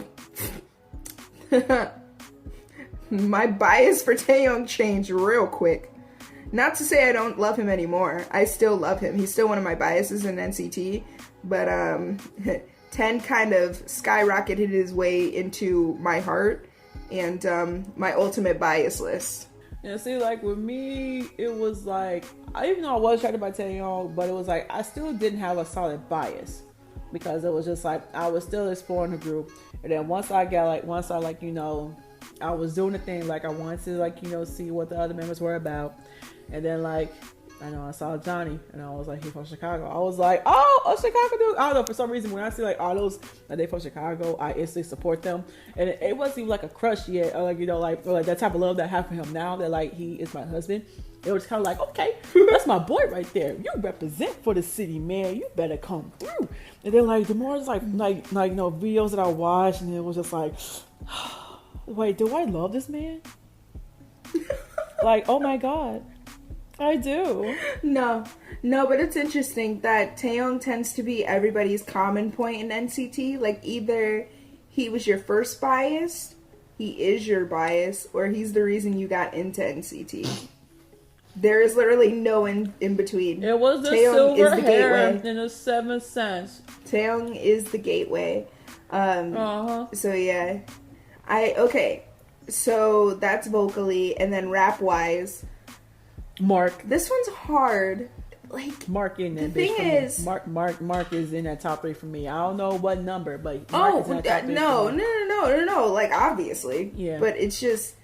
My bias for Taehyung changed real quick. Not to say I don't love him anymore. I still love him. He's still one of my biases in NCT. But 10 kind of skyrocketed his way into my heart and my ultimate bias list. Yeah, see, like with me, it was like, even though I was attracted by Taehyung, but it was like I still didn't have a solid bias because it was just like I was still exploring the group, and then once I was doing the thing, like I wanted to see what the other members were about, and then like I saw Johnny, and I was like, he's from Chicago. I was like, oh, a Chicago dude. I don't know, for some reason, when I see like all those that they from Chicago, I instantly support them. And it wasn't even like a crush yet, or like that type of love that I have for him now that like he is my husband. It was kind of like, okay, that's my boy right there. You represent for the city, man. You better come through. And then like the more it's like videos that I watched, and it was just like, wait, do I love this man? Like, oh my god. I do. No, but it's interesting that Taehyung tends to be everybody's common point in NCT. Like, either he was your first bias, he is your bias, or he's the reason you got into NCT. There is literally no in between. It was the Taehyung silver hair in the seventh sense. Taehyung is the gateway. So yeah. So that's vocally, and then rap-wise, Mark. This one's hard. Like, Mark in there. The thing is, Mark is in that top 3 for me. I don't know what number, but Mark is in that top 3 no. Like, obviously. Yeah. But it's just,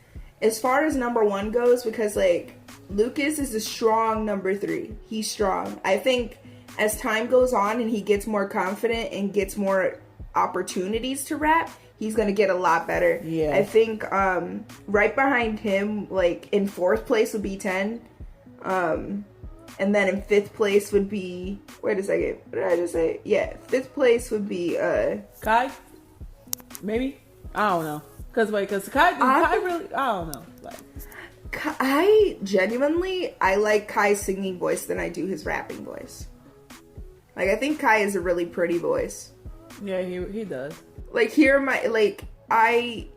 as far as number 1 goes, because like Lucas is a strong number 3. He's strong. I think as time goes on and he gets more confident and gets more opportunities to rap, he's gonna get a lot better. Yeah. I think right behind him, like in 4th place would be 10. And then in 5th place would be, wait a second, what did I just say? Yeah, 5th place would be Kai? Maybe? I don't know. Cause Kai really, I don't know. Like, I genuinely, I like Kai's singing voice than I do his rapping voice. Like, I think Kai is a really pretty voice. Yeah, he does. Like, whenever I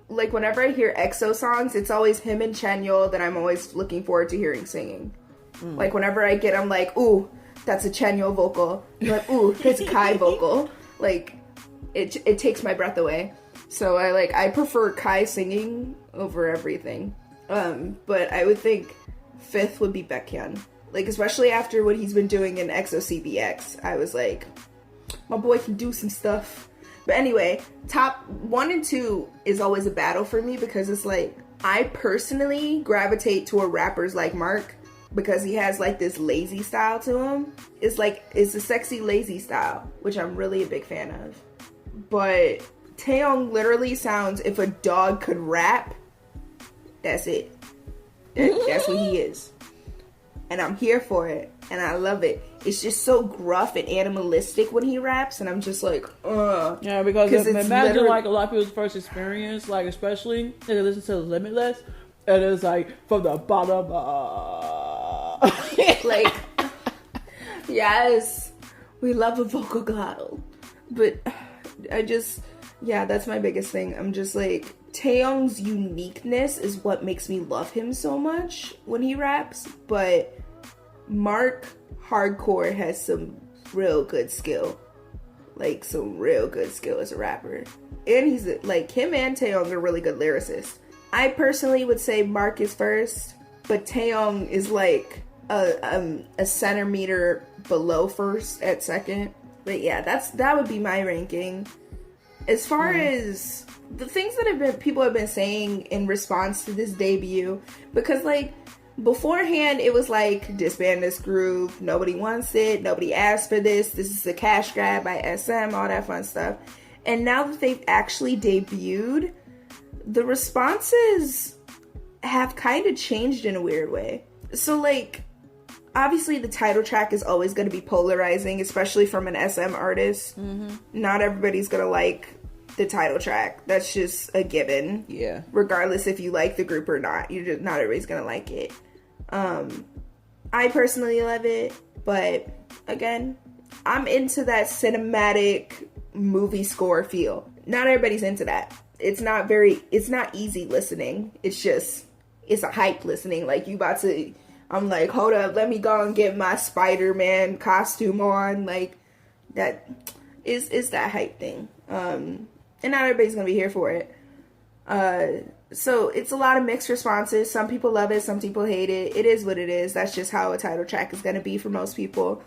hear EXO songs, it's always him and Chanyeol that I'm always looking forward to hearing singing. Like, whenever I'm like, ooh, that's a Chanyeol vocal. I'm like, ooh, that's a Kai vocal. Like, it takes my breath away. So I prefer Kai singing over everything. But I would think 5th would be Baekhyun. Like, especially after what he's been doing in EXO CBX. I was like, my boy can do some stuff. But anyway, top 1 and 2 is always a battle for me because it's like, I personally gravitate toward rappers like Mark because he has like this lazy style to him. It's a sexy lazy style, which I'm really a big fan of. But Taehyung literally sounds, if a dog could rap, that's it. That's what he is. And I'm here for it. And I love it. It's just so gruff and animalistic when he raps. And I'm just like, ugh. Yeah, because imagine like a lot of people's first experience, like especially if they listen to Limitless. And it's like, from the bottom like, yes. We love a vocal cloud. But that's my biggest thing. I'm just like, Taehyung's uniqueness is what makes me love him so much when he raps, but Mark hardcore has some real good skill. Like, some real good skill as a rapper. And he's, like, him and Taehyung are really good lyricists. I personally would say Mark is first, but Taehyung is, like, a centimeter below first at second. But yeah, that would be my ranking. As far as the things that people have been saying in response to this debut, because like beforehand it was like, disband this group, nobody wants it, nobody asked for this is a cash grab by SM, all that fun stuff. And now that they've actually debuted, the responses have kind of changed in a weird way. So like, obviously the title track is always going to be polarizing, especially from an SM artist. Mm-hmm. Not everybody's going to like the title track. That's just a given. Yeah. Regardless if you like the group or not. Not everybody's gonna like it. I personally love it, but again, I'm into that cinematic movie score feel. Not everybody's into that. it's not easy listening. It's a hype listening. Like, I'm like, hold up, let me go and get my Spider-Man costume on. Like, that is that hype thing. And not everybody's gonna be here for it. So it's a lot of mixed responses. Some people love it, some people hate it. It is what it is. That's just how a title track is gonna be for most people.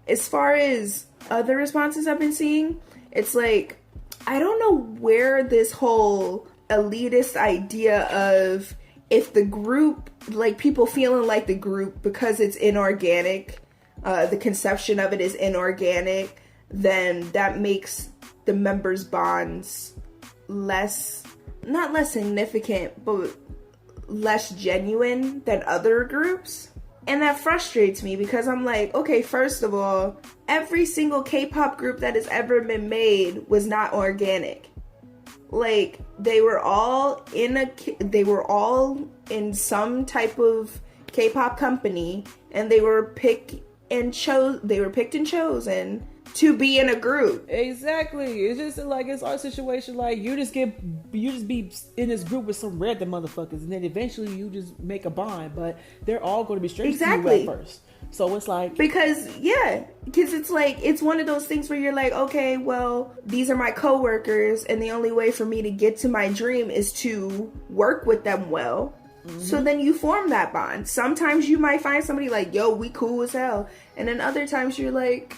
As far as other responses I've been seeing, it's like, I don't know where this whole elitist idea of, if the group, like, people feeling like the group because it's inorganic, the conception of it is inorganic, then that makes the members' bonds not less significant, but less genuine than other groups. And that frustrates me, because I'm like, okay, first of all, every single K-pop group that has ever been made was not organic. Like, they were all in some type of K-pop company, and they were picked and chosen to be in a group. Exactly. It's just like, it's our situation. Like, you just be in this group with some random motherfuckers, and then eventually you just make a bond. But they're all going to be strangers to you at first. So it's like, because it's like, it's one of those things where you're like, okay, well, these are my coworkers, and the only way for me to get to my dream is to work with them well. Mm-hmm. So then you form that bond. Sometimes you might find somebody like, yo, we cool as hell, and then other times you're like,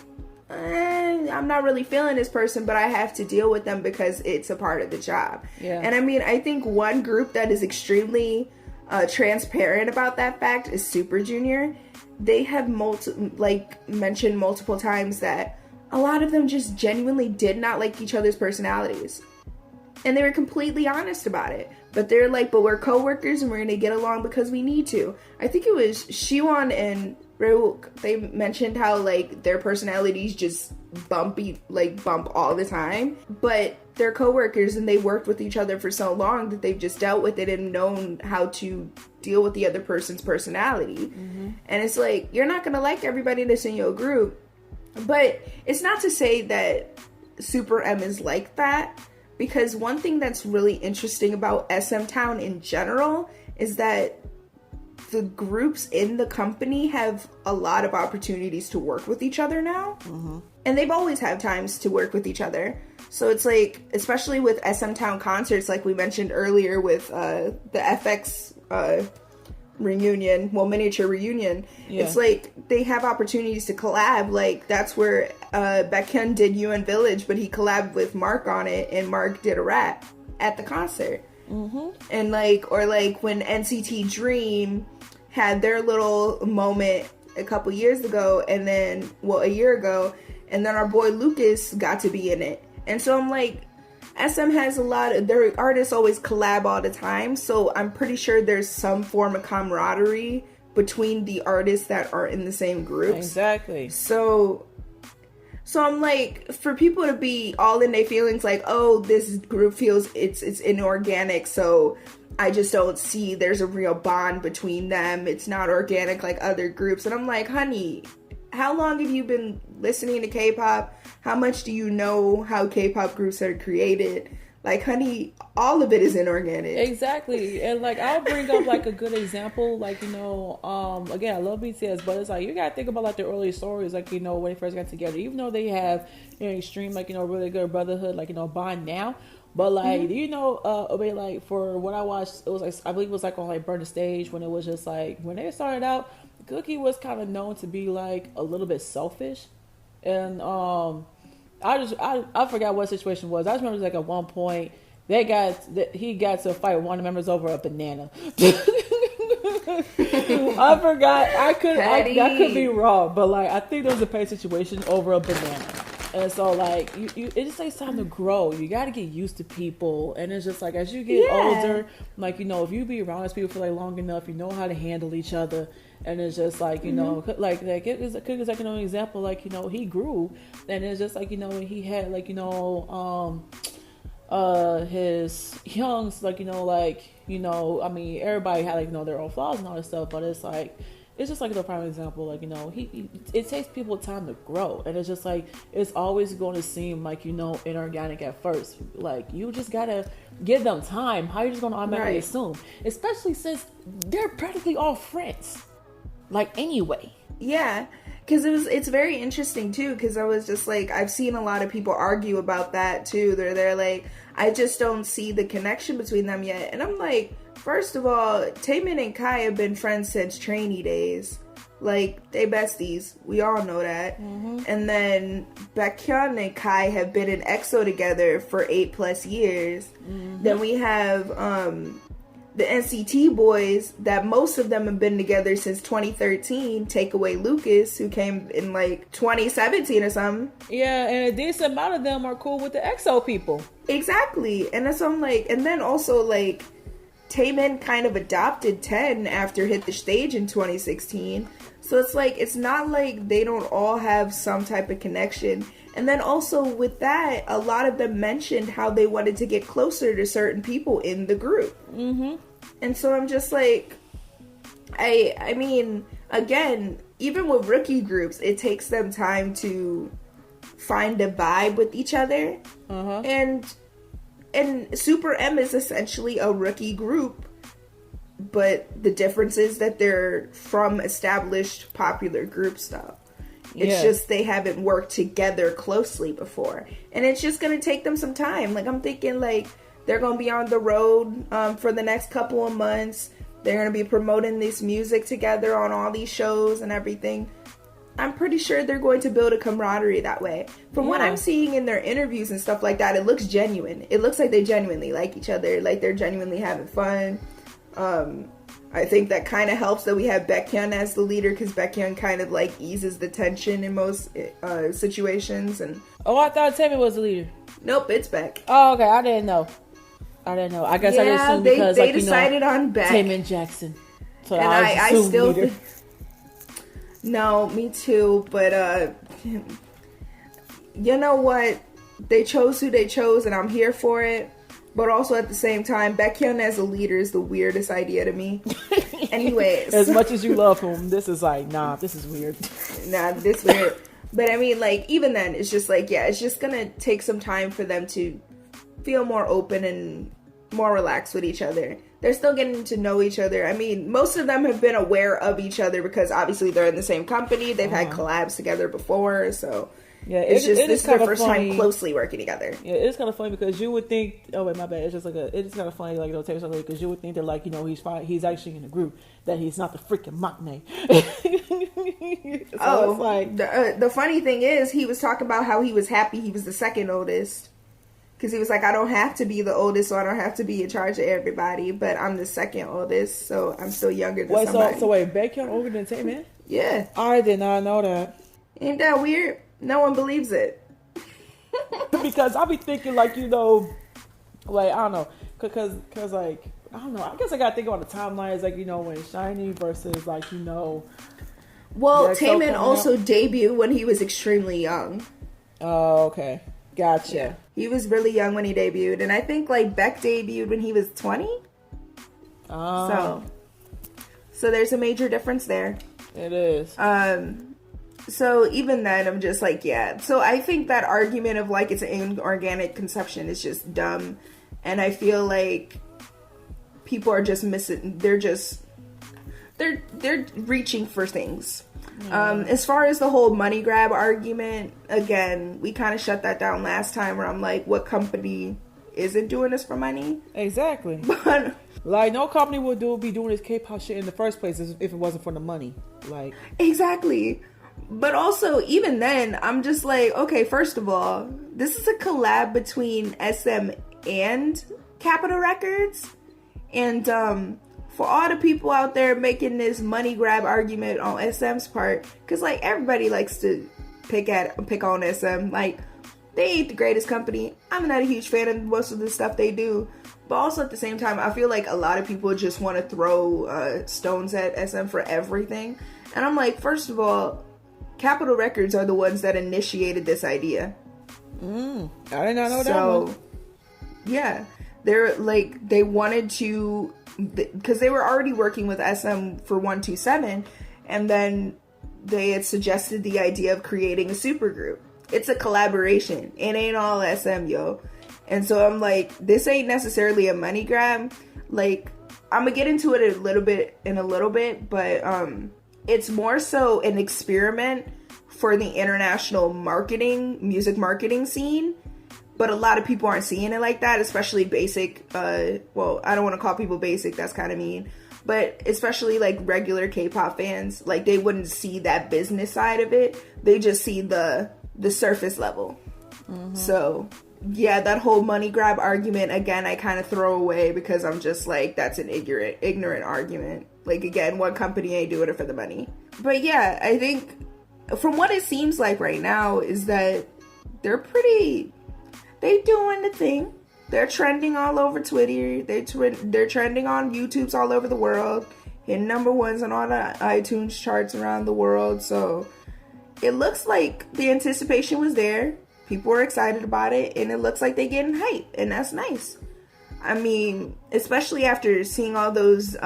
I'm not really feeling this person, but I have to deal with them because it's a part of the job. Yeah. And I mean, I think one group that is extremely transparent about that fact is Super Junior. They have mentioned multiple times that a lot of them just genuinely did not like each other's personalities. And they were completely honest about it. But they're like, but we're coworkers and we're going to get along because we need to. I think it was Shiwon and Ryuk, they mentioned how, like, their personalities just bump all the time. But they're coworkers and they worked with each other for so long that they've just dealt with it and known how to deal with the other person's personality. Mm-hmm. And it's like, you're not going to like everybody that's in your group. But it's not to say that Super M is like that. Because one thing that's really interesting about SM Town in general is that the groups in the company have a lot of opportunities to work with each other now. Mm-hmm. And they've always had times to work with each other. So it's like, especially with SM Town concerts, like we mentioned earlier with the FX miniature reunion. Yeah. It's like they have opportunities to collab. Like, that's where Baekhyun did UN Village, but he collabed with Mark on it, and Mark did a rap at the concert. Mm-hmm. And or when NCT Dream had their little moment a couple years ago, and then, a year ago, and then our boy Lucas got to be in it. And so I'm like, SM has a lot of, their artists always collab all the time, so I'm pretty sure there's some form of camaraderie between the artists that are in the same groups. Exactly. So I'm like, for people to be all in their feelings, like, oh, this group feels it's inorganic, so I just don't see there's a real bond between them. It's not organic like other groups. And I'm like, honey, how long have you been listening to K-pop? How much do you know how K-pop groups are created? Like, honey, all of it is inorganic. Exactly. And, like, I'll bring up, like, a good example. Like, you know, again, I love BTS, but it's like, you gotta think about, like, their early stories, like, you know, when they first got together. Even though they have an extreme, like, you know, really good brotherhood, like, you know, bond now. But, like, mm-hmm. you know, like, for what I watched, it was, like, I believe it was, like, on, like, Burn the Stage, when it was just, like, when they started out, Cookie was kind of known to be, like, a little bit selfish. And, I forgot what situation it was. I just remember, like, at one point, he got to fight with one of the members over a banana. I forgot. I could be wrong, but, like, I think there was a paid situation over a banana. And so, like, it just takes time to grow. You got to get used to people. And it's just, like, as you get older, like, you know, if you be around these people for, like, long enough, you know how to handle each other. And it's just, like, you know, like it's like, you know, an example, like, you know, he grew. And it's just, like, you know, when he had, like, you know, his youngs, like, you know, I mean, everybody had, like, you know, their own flaws and all this stuff. But it's, like, it's just like the prime example, like, you know, it takes people time to grow, and it's just like, it's always going to seem like, you know, inorganic at first. Like, you just gotta give them time. How you just gonna automatically assume, especially since they're practically all friends, like, anyway. Yeah, because it's very interesting too, because I was just like, I've seen a lot of people argue about that too. They're like, I just don't see the connection between them yet, and I'm like, first of all, Taemin and Kai have been friends since trainee days. Like, they besties. We all know that. Mm-hmm. And then Baekhyun and Kai have been in EXO together for 8+ years. Mm-hmm. Then we have the NCT boys, that most of them have been together since 2013. Take away Lucas, who came in like 2017 or something. Yeah, and a decent amount of them are cool with the EXO people. Exactly. And that's what I'm like. And then also, like, Taemin kind of adopted 10 after Hit the Stage in 2016. So it's like, it's not like they don't all have some type of connection. And then also with that, a lot of them mentioned how they wanted to get closer to certain people in the group. Mm-hmm. And so I'm just like, I mean, again, even with rookie groups, it takes them time to find a vibe with each other. Uh-huh. And Super M is essentially a rookie group, but the difference is that they're from established popular group stuff. It's just they haven't worked together closely before. And it's just going to take them some time. Like, I'm thinking, like, they're going to be on the road for the next couple of months. They're going to be promoting this music together on all these shows and everything. I'm pretty sure they're going to build a camaraderie that way. From what I'm seeing in their interviews and stuff like that, it looks genuine. It looks like they genuinely like each other. Like, they're genuinely having fun. I think that kind of helps that we have Baekhyun as the leader, because Baekhyun kind of, like, eases the tension in most situations. And I thought Taemin was the leader. Nope, it's Baek. Oh, okay. I didn't know. I guess I just assumed because, they decided on Baek. Taemin Jackson. So and I still leader. No, me too, but you know what? They chose who they chose, and I'm here for it. But also at the same time, Baekhyun as a leader is the weirdest idea to me. Anyways. As much as you love him, this is like, nah, this is weird. Nah, this weird. But I mean, like, even then, it's just like, yeah, it's just gonna take some time for them to feel more open and more relaxed with each other. They're still getting to know each other. I mean, most of them have been aware of each other because obviously they're in the same company. They've had collabs together before, so yeah, this is their first time closely working together. Yeah, it's kind of funny because you would think, oh wait, my bad. It's just like it's kind of funny, like, it'll take something because you would think that, like, you know, he's fine. He's actually in a group, that he's not the freaking maknae. So it's like the funny thing is, he was talking about how he was happy he was the second oldest. Because he was like, I don't have to be the oldest, so I don't have to be in charge of everybody, but I'm the second oldest, so I'm still younger than somebody. So wait, Baekhyun older than Taemin? Yeah. I did not know that. Ain't that weird? No one believes it. Because I'll be thinking, like, you know, like, I don't know, because like, I don't know, I guess I gotta think about the timelines, like, you know, when SHINee versus, like, you know. Well, Taemin also debuted when he was extremely young. Oh, okay. Gotcha. Yeah. He was really young when he debuted, and I think, like, Beck debuted when he was 20. Oh. So there's a major difference there. It is. So even then, I'm just like, yeah. So I think that argument of, like, it's an inorganic conception is just dumb, and I feel like people are just missing. They're reaching for things. As far as the whole money grab argument, again, we kind of shut that down last time where I'm like, what company isn't doing this for money? Exactly. But like, no company would be doing this K-pop shit in the first place if it wasn't for the money. Like, exactly. But also, even then, I'm just like, okay, first of all, this is a collab between SM and Capitol Records. And for all the people out there making this money grab argument on SM's part, because, like, everybody likes to pick on SM. Like, they ain't the greatest company. I'm not a huge fan of most of the stuff they do. But also at the same time, I feel like a lot of people just want to throw stones at SM for everything. And I'm like, first of all, Capitol Records are the ones that initiated this idea. I did not know that one. Yeah. They're like, they wanted to, because they were already working with SM for 127, And then they had suggested the idea of creating a supergroup. It's a collaboration. It ain't all SM, yo. And so I'm like, this ain't necessarily a money grab. Like, I'm gonna get into it in a little bit, but it's more so an experiment for the international music marketing scene. But a lot of people aren't seeing it like that, especially basic, well, I don't want to call people basic, that's kind of mean. But especially like regular K-pop fans, like they wouldn't see that business side of it. They just see the surface level. Mm-hmm. So yeah, that whole money grab argument, again, I kind of throw away because I'm just like, that's an ignorant argument. Like, again, one company ain't doing it for the money. But yeah, I think from what it seems like right now is that they doing the thing. They're trending all over Twitter. They're trending on YouTube's all over the world. Hitting number ones on all the iTunes charts around the world. So it looks like the anticipation was there. People were excited about it. And it looks like they're getting hype. And that's nice. I mean, especially after seeing all those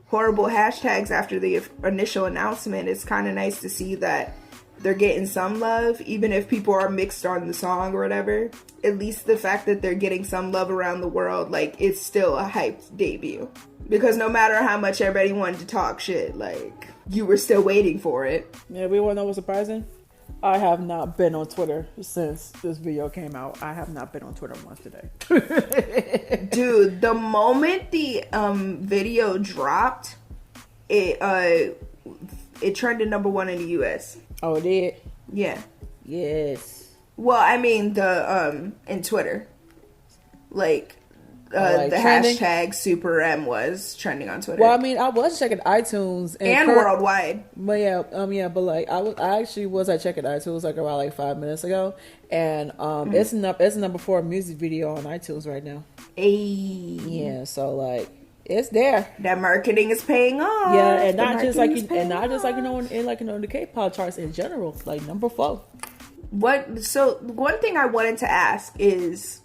horrible hashtags after the initial announcement, it's kind of nice to see that they're getting some love, even if people are mixed on the song or whatever. At least the fact that they're getting some love around the world, like, it's still a hyped debut. Because no matter how much everybody wanted to talk shit, like, you were still waiting for it. Yeah, we want to know what's surprising? I have not been on Twitter since this video came out. I have not been on Twitter once today. Dude, the moment the video dropped, it trended number one in the US. Oh, it did? Yeah. Yes. Well, I mean, in Twitter. Like, the trending? hashtag Super M was trending on Twitter. Well, I mean, I was checking iTunes and worldwide. But yeah, but like I actually was checking iTunes like around like 5 minutes ago, and it's number 4 music video on iTunes right now. Hey. Yeah, so like it's there. That marketing is paying off. Yeah, and not just like in the K-pop charts in general, like number 4. So one thing I wanted to ask is,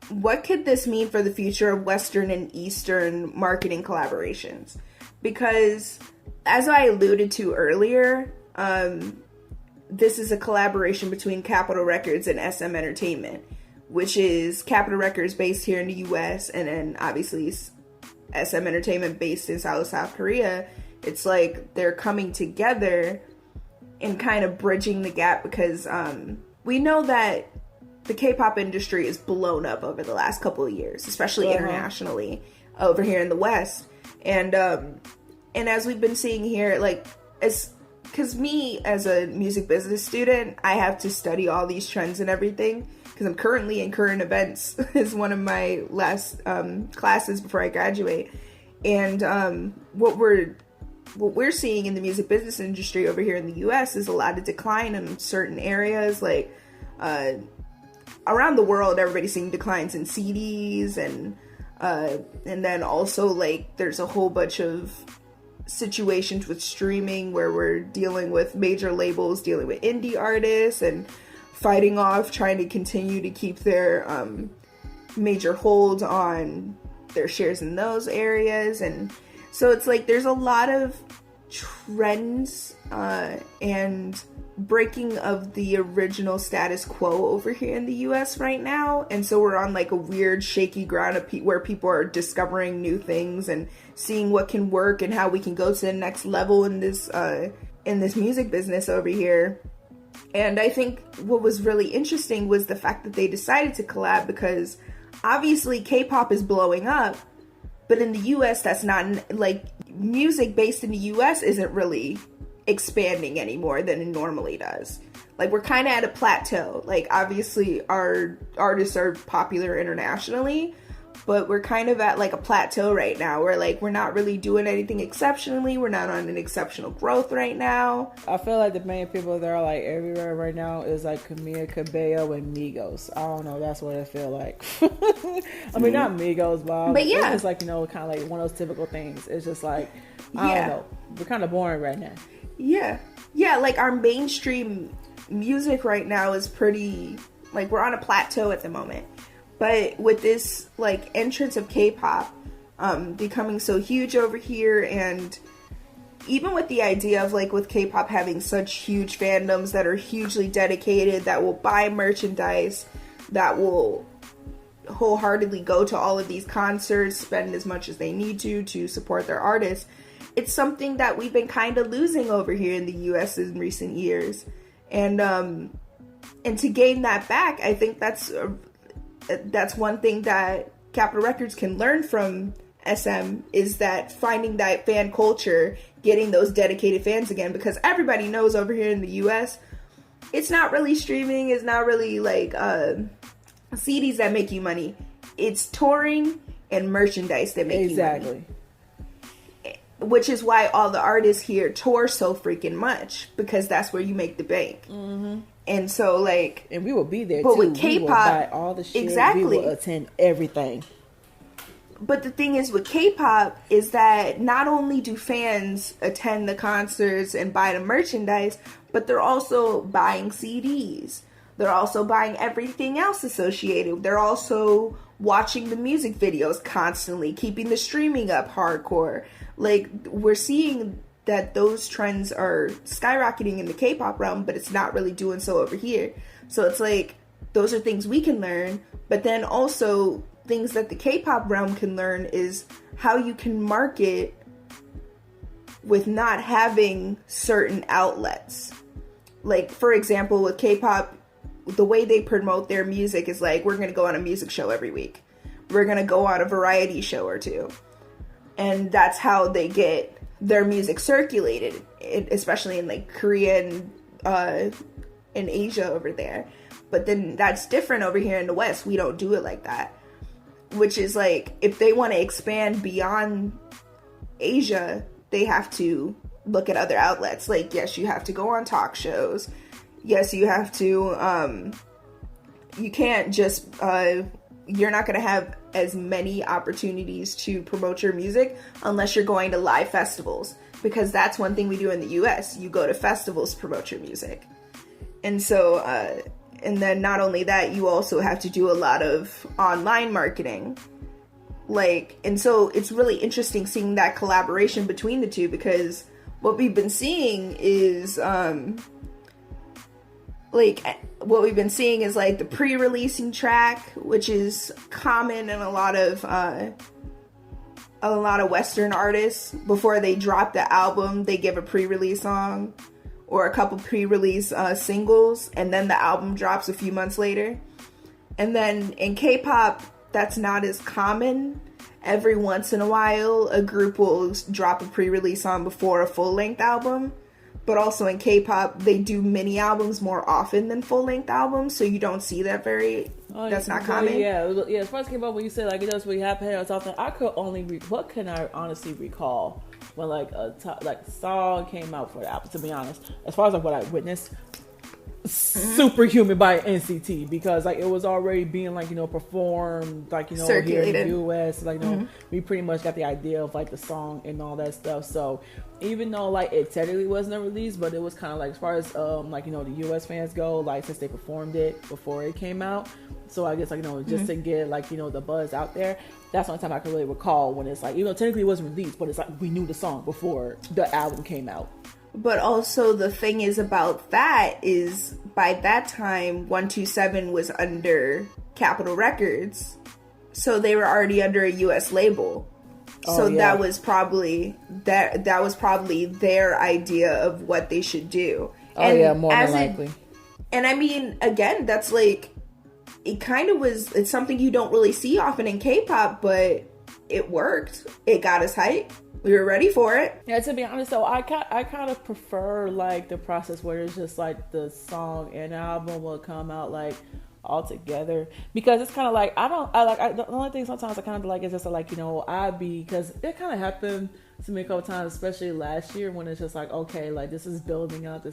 what could this mean for the future of Western and Eastern marketing collaborations? Because, as I alluded to earlier, this is a collaboration between Capitol Records and SM Entertainment, which is Capitol Records based here in the US, and then obviously SM Entertainment based in South Korea. It's like they're coming together and kind of bridging the gap, because we know that the K-pop industry is blown up over the last couple of years, especially internationally over here in the West. And as we've been seeing here, like, because me as a music business student, I have to study all these trends and everything, because I'm currently in current events is one of my last classes before I graduate. And what we're seeing in the music business industry over here in the US is a lot of decline in certain areas, like around the world. Everybody's seeing declines in CDs, and then also like there's a whole bunch of situations with streaming where we're dealing with major labels dealing with indie artists and fighting off, trying to continue to keep their major hold on their shares in those areas. And so it's like there's a lot of trends and breaking of the original status quo over here in the US right now. And so we're on like a weird shaky ground where people are discovering new things and seeing what can work and how we can go to the next level in this music business over here. And I think what was really interesting was the fact that they decided to collab, because obviously K-pop is blowing up, but in the US, that's not, like, music based in the US isn't really expanding any more than it normally does. Like, we're kind of at a plateau. Like, obviously our artists are popular internationally, but we're kind of at like a plateau right now where like we're not really doing anything exceptionally. We're not on an exceptional growth right now. I feel like the main people that are like everywhere right now is like Camila Cabello and Migos. I don't know, that's what I feel like. I mean, not Migos, but yeah, it's just like, you know, kind of like one of those typical things. It's just like, I don't know, we're kind of boring right now. Yeah, like our mainstream music right now is pretty, like, we're on a plateau at the moment. But with this like entrance of K-pop becoming so huge over here, and even with the idea of, like, with K-pop having such huge fandoms that are hugely dedicated, that will buy merchandise, that will wholeheartedly go to all of these concerts, spend as much as they need to support their artists, it's something that we've been kind of losing over here in the US in recent years. And to gain that back, I think that's one thing that Capitol Records can learn from SM, is that finding that fan culture, getting those dedicated fans again, because everybody knows over here in the US, it's not really streaming, it's not really like CDs that make you money. It's touring and merchandise that make you money. Which is why all the artists here tour so freaking much, because that's where you make the bank. Mm-hmm. And so, like, and we will be there but too. With K-pop, we will buy all the shit. Exactly. We will attend everything. But the thing is with K-pop is that not only do fans attend the concerts and buy the merchandise, but they're also buying CDs. They're also buying everything else associated. They're also watching the music videos constantly, keeping the streaming up hardcore. Like, we're seeing that those trends are skyrocketing in the K-pop realm, but it's not really doing so over here. So it's like, those are things we can learn, but then also things that the K-pop realm can learn is how you can market with not having certain outlets. Like, for example, with K-pop, the way they promote their music is like, we're going to go on a music show every week. We're going to go on a variety show or two. And that's how they get their music circulated, especially in like Korea and in Asia over there. But then that's different over here in the West. We don't do it like that. Which is like, if they want to expand beyond Asia, they have to look at other outlets. Like, yes, you have to go on talk shows. Yes, you have to, you can't just, you're not going to have as many opportunities to promote your music unless you're going to live festivals, because that's one thing we do in the US. You go to festivals to promote your music. And so, and then not only that, you also have to do a lot of online marketing. Like, and so it's really interesting seeing that collaboration between the two, because what we've been seeing is, like, what we've been seeing is like the pre-releasing track, which is common in a lot of Western artists. Before they drop the album, they give a pre-release song or a couple pre-release singles, and then the album drops a few months later. And then in K-pop, that's not as common. Every once in a while, a group will drop a pre-release song before a full-length album. But also in K-pop, they do mini albums more often than full-length albums, so you don't see that that's not common. Yeah, as far as K-pop, when you say, like, it doesn't really happen or something, I could only, what can I honestly recall when, like, a song came out for the album, to be honest. As far as, like, what I witnessed, Superhuman by NCT, because, like, it was already being, like, you know, performed, like, you know, circulated here in the US, like, you know, we pretty much got the idea of, like, the song and all that stuff. So even though, like, it technically wasn't a release, but it was kind of like, as far as like, you know, the US fans go, like, since they performed it before it came out, so I guess, like, you know, just to get, like, you know, the buzz out there, that's the only time I can really recall when it's like, even though technically it wasn't released, but it's like we knew the song before the album came out. But also the thing is about that is, by that time, 127 was under Capitol Records, so they were already under a US label. So that was probably that was probably their idea of what they should do. More than likely. And I mean, again, that's like, it kind of was, it's something you don't really see often in K-pop, but it worked. It got us hype. We were ready for it. Yeah, to be honest, though, I kind of prefer, like, the process where it's just, like, the song and album will come out, like, all together. Because it's kind of like, the only thing sometimes I kind of like is just, like, you know, because it kind of happened to me a couple times, especially last year, when it's just like, okay, like, this is building up,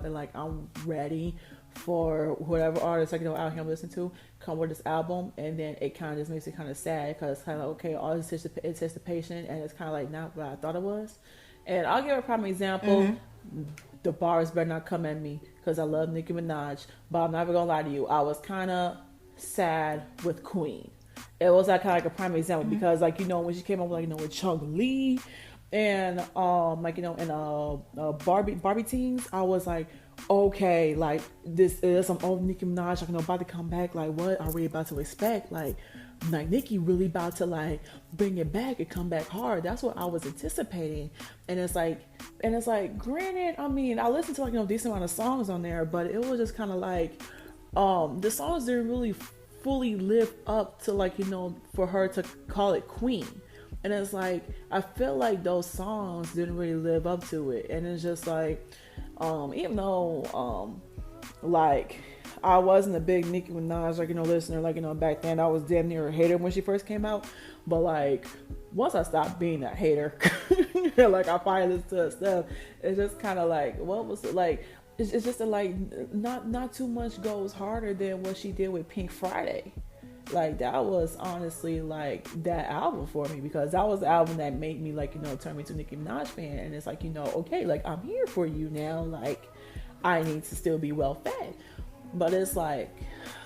and, like, I'm ready for whatever artist, like, you know, out here I'm listening to come with this album, and then it kind of just makes it kind of sad, because it's kind of like, okay, all this anticipation, and it's kind of like not what I thought it was. And I'll give a prime example. The bars better not come at me, because I love Nicki Minaj, but I'm never gonna lie to you, I was kind of sad with Queen. It was like kind of like a prime example, because, like, you know, when she came up with, like, you know, with Chung Lee, And like, you know, in Barbie Teens, I was like, okay, like this is some old Nicki Minaj, like, you know, about to come back. Like, what are we about to expect? Like Nicki really about to like bring it back and come back hard. That's what I was anticipating. And it's like, granted, I mean, I listened to like, you know, decent amount of songs on there, but it was just kind of like, the songs didn't really fully live up to, like, you know, for her to call it queen. And it's like, I feel like those songs didn't really live up to it. And it's just like, even though, like, I wasn't a big Nicki Minaj, like, you know, listener, like, you know, back then I was damn near a hater when she first came out. But like, once I stopped being a hater, like, I finally listened to her stuff, it's just kind of like, what was it like? It's just like, not too much goes harder than what she did with Pink Friday. Like, that was honestly like that album for me, because that was the album that made me, like, you know, turn me to a Nicki Minaj fan. And it's like, you know, okay, like, I'm here for you now. Like, I need to still be well fed. But it's like,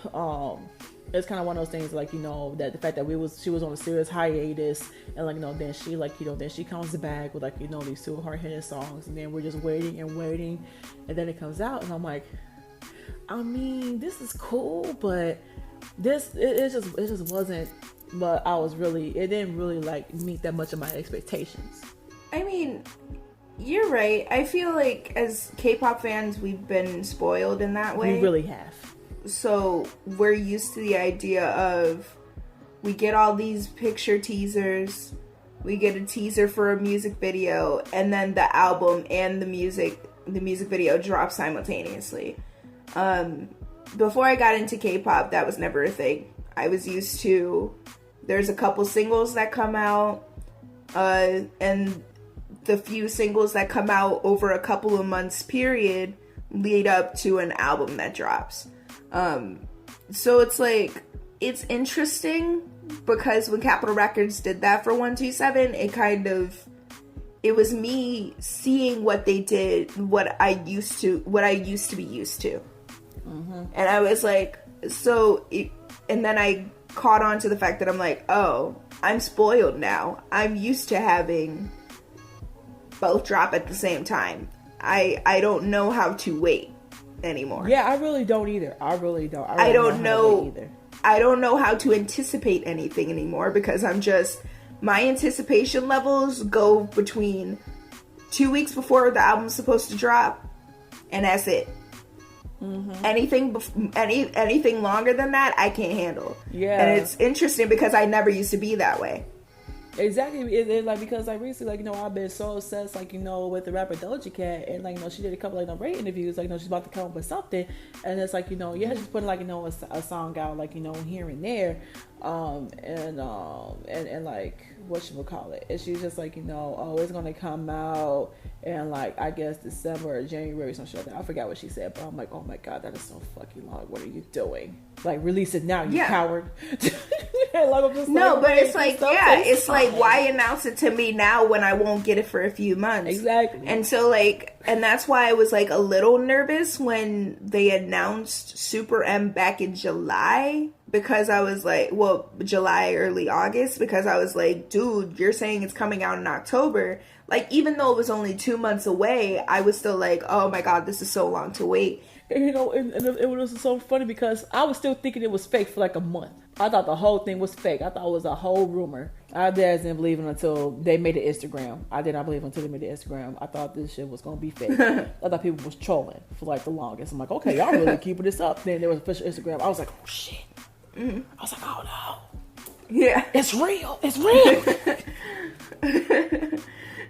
it's kind of one of those things, like, you know, that the fact that she was on a serious hiatus, and like, you know, then she, like, you know, then she comes back with, like, you know, these 2 hard-hitting songs, and then we're just waiting, and then it comes out, and I'm like, I mean, this is cool, but it just wasn't what I was really, it didn't really like meet that much of my expectations. I mean, you're right. I feel like as K-pop fans, we've been spoiled in that way. We really have. So we're used to the idea of, we get all these picture teasers, we get a teaser for a music video, and then the album and the music video drop simultaneously. Before I got into K-pop, that was never a thing. I was used to, there's a couple singles that come out, and the few singles that come out over a couple of months period lead up to an album that drops. So it's like, it's interesting, because when Capitol Records did that for 127, it was me seeing what they did, what I used to be used to. Mm-hmm. And I was like, and then I caught on to the fact that I'm like, oh, I'm spoiled now. I'm used to having both drop at the same time. I don't know how to wait anymore. Yeah, I really don't either. I don't I don't know how to anticipate anything anymore, because my anticipation levels go between 2 weeks before the album's supposed to drop, and that's it. Mm-hmm. Anything longer than that, I can't handle. Yeah, and it's interesting because I never used to be that way. Exactly, it's like, because like recently, like, you know, I've been so obsessed, like, you know, with the rapper Doja Cat, and like, you know, she did a couple, like, you know, radio interviews, like, you know, she's about to come up with something, and it's like, you know, yeah, she's putting, like, you know, a song out, like, you know, here and there, and like, whatchamacallit, and she's just like, you know, oh, it's gonna come out in, like, I guess December or January or some shit like that. I forgot what she said, but I'm like, oh my god, that is so fucking long. What are you doing? Like, release it now, you coward. Like, I'm just no, like, but it's like, yeah, it's like, why announce it to me now when I won't get it for a few months? Exactly. And so, like, and that's why I was, like, a little nervous when they announced Super M back in July, because I was like, well, July, early August, because I was like, dude, you're saying it's coming out in October. Like, even though it was only 2 months away, I was still like, oh my god, this is so long to wait. And, you know, and it was so funny because I was still thinking it was fake for like a month. I thought the whole thing was fake. I thought it was a whole rumor. I didn't believe it until they made the Instagram. I did not believe it until they made the Instagram. I thought this shit was going to be fake. I thought people was trolling for like the longest. I'm like, okay, y'all really keeping this up. Then there was official Instagram. I was like, oh shit. Mm-hmm. I was like, oh no. Yeah. It's real. It's real.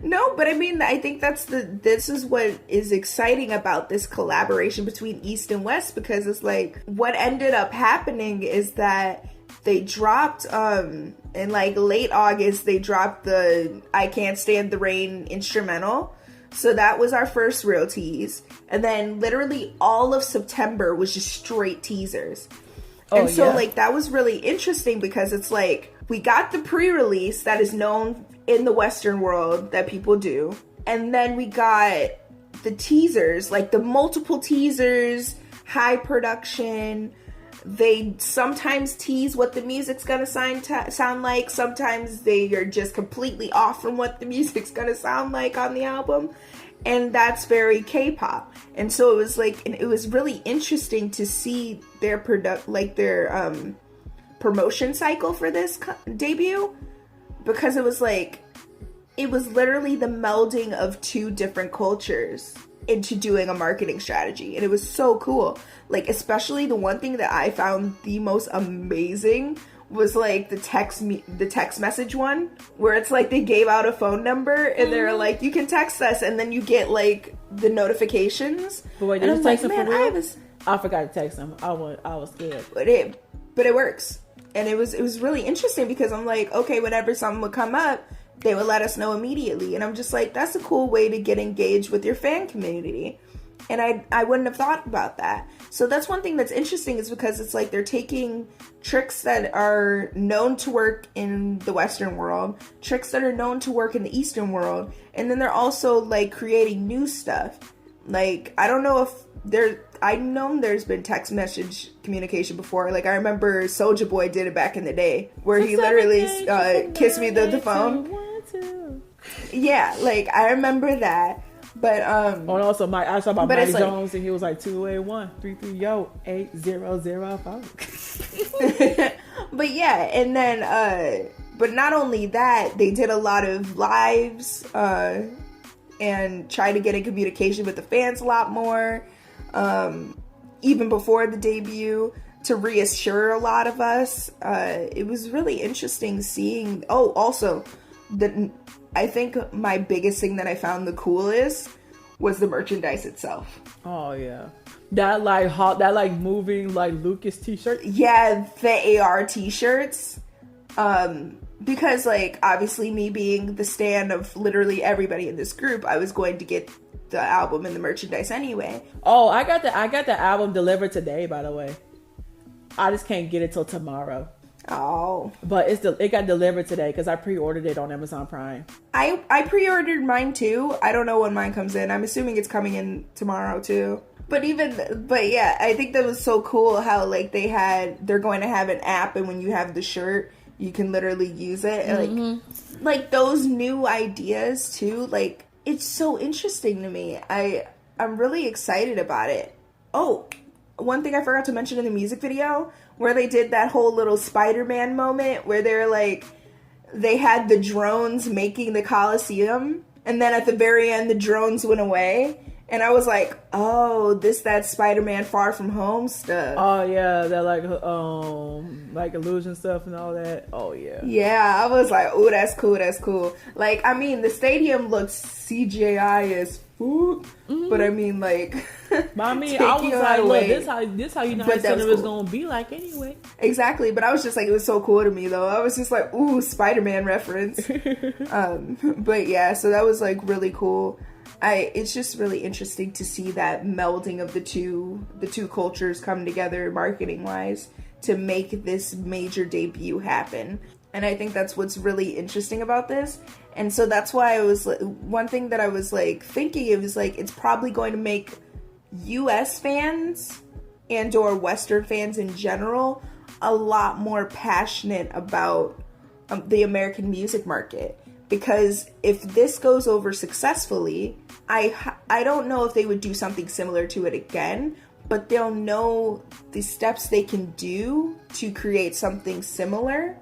No, but I mean, I think this is what is exciting about this collaboration between East and West, because it's like, what ended up happening is that they dropped, in like late August, they dropped the I Can't Stand the Rain instrumental. So that was our first real tease. And then literally all of September was just straight teasers. And so, like, that was really interesting because it's like, we got the pre-release that is known in the Western world that people do. And then we got the teasers, like the multiple teasers, high production, They sometimes tease what the music's gonna sound like. Sometimes they are just completely off from what the music's gonna sound like on the album. And that's very K-pop. And so it was like, and it was really interesting to see their promotion cycle for this debut, because it was like, it was literally the melding of two different cultures into doing a marketing strategy. And it was so cool. Like, especially the one thing that I found the most amazing was like the text message one, where it's like they gave out a phone number and they're like, you can text us, and then you get like the notifications. But wait, did you text them for real? I forgot to text them. I was scared. But it works. And it was really interesting, because I'm like, okay, whenever something would come up, they would let us know immediately. And I'm just like, that's a cool way to get engaged with your fan community. And I wouldn't have thought about that. So that's one thing that's interesting, is because it's like they're taking tricks that are known to work in the Western world, tricks that are known to work in the Eastern world, and then they're also like creating new stuff. Like, I don't know if I know there's been text message communication before. Like, I remember Soulja Boy did it back in the day, where he literally kissed me the phone. Yeah, like, I remember that. But and also I saw about Mike Jones, and he was like 281-33-805. But yeah, and then but not only that, they did a lot of lives and tried to get in communication with the fans a lot more, even before the debut, to reassure a lot of us. It was really interesting seeing. Oh, also, I think my biggest thing that I found the coolest was the merchandise itself. Oh yeah, that moving like Lucas t-shirt. Yeah, the AR t-shirts. Because like, obviously, me being the stan of literally everybody in this group, I was going to get the album and the merchandise anyway. Oh, I got the album delivered today, by the way. I just can't get it till tomorrow. Oh, but it got delivered today because I pre-ordered it on Amazon Prime. I pre-ordered mine too. I don't know when mine comes in. I'm assuming it's coming in tomorrow too. But yeah, I think that was so cool how like they're going to have an app, and when you have the shirt, you can literally use it. And, like those new ideas too. Like, it's so interesting to me. I'm really excited about it. Oh, one thing I forgot to mention in the music video, where they did that whole little Spider-Man moment where they're like, they had the drones making the Coliseum, and then at the very end the drones went away, and I was like, oh, that Spider-Man Far From Home stuff. Oh yeah, that like illusion stuff and all that. Oh yeah. Yeah, I was like, oh, that's cool. Like, I mean, the stadium looks CGI as food, but I mean, like, but I mean, I was like, look, this how you know how cinema's gonna be like anyway. Exactly, but I was just like, it was so cool to me though. I was just like, ooh, Spider-Man reference. But yeah, so that was like really cool. It's just really interesting to see that melding of the two cultures come together marketing wise to make this major debut happen. And I think that's what's really interesting about this. And so that's why one thing that I was like thinking, it was like, it's probably going to make US fans and or Western fans in general a lot more passionate about the American music market. Because if this goes over successfully, I don't know if they would do something similar to it again, but they'll know the steps they can do to create something similar.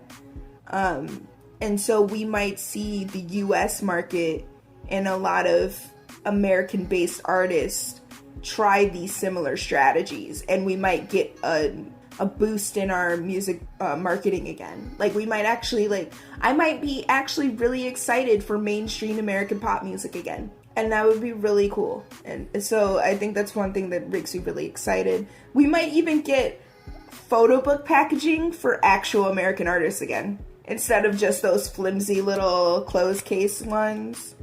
And so we might see the US market and a lot of American-based artists try these similar strategies, and we might get a boost in our music marketing again. Like, we might actually, like, I might be actually really excited for mainstream American pop music again. And that would be really cool. And so I think that's one thing that makes me really excited. We might even get photo book packaging for actual American artists again, instead of just those flimsy little closed case ones.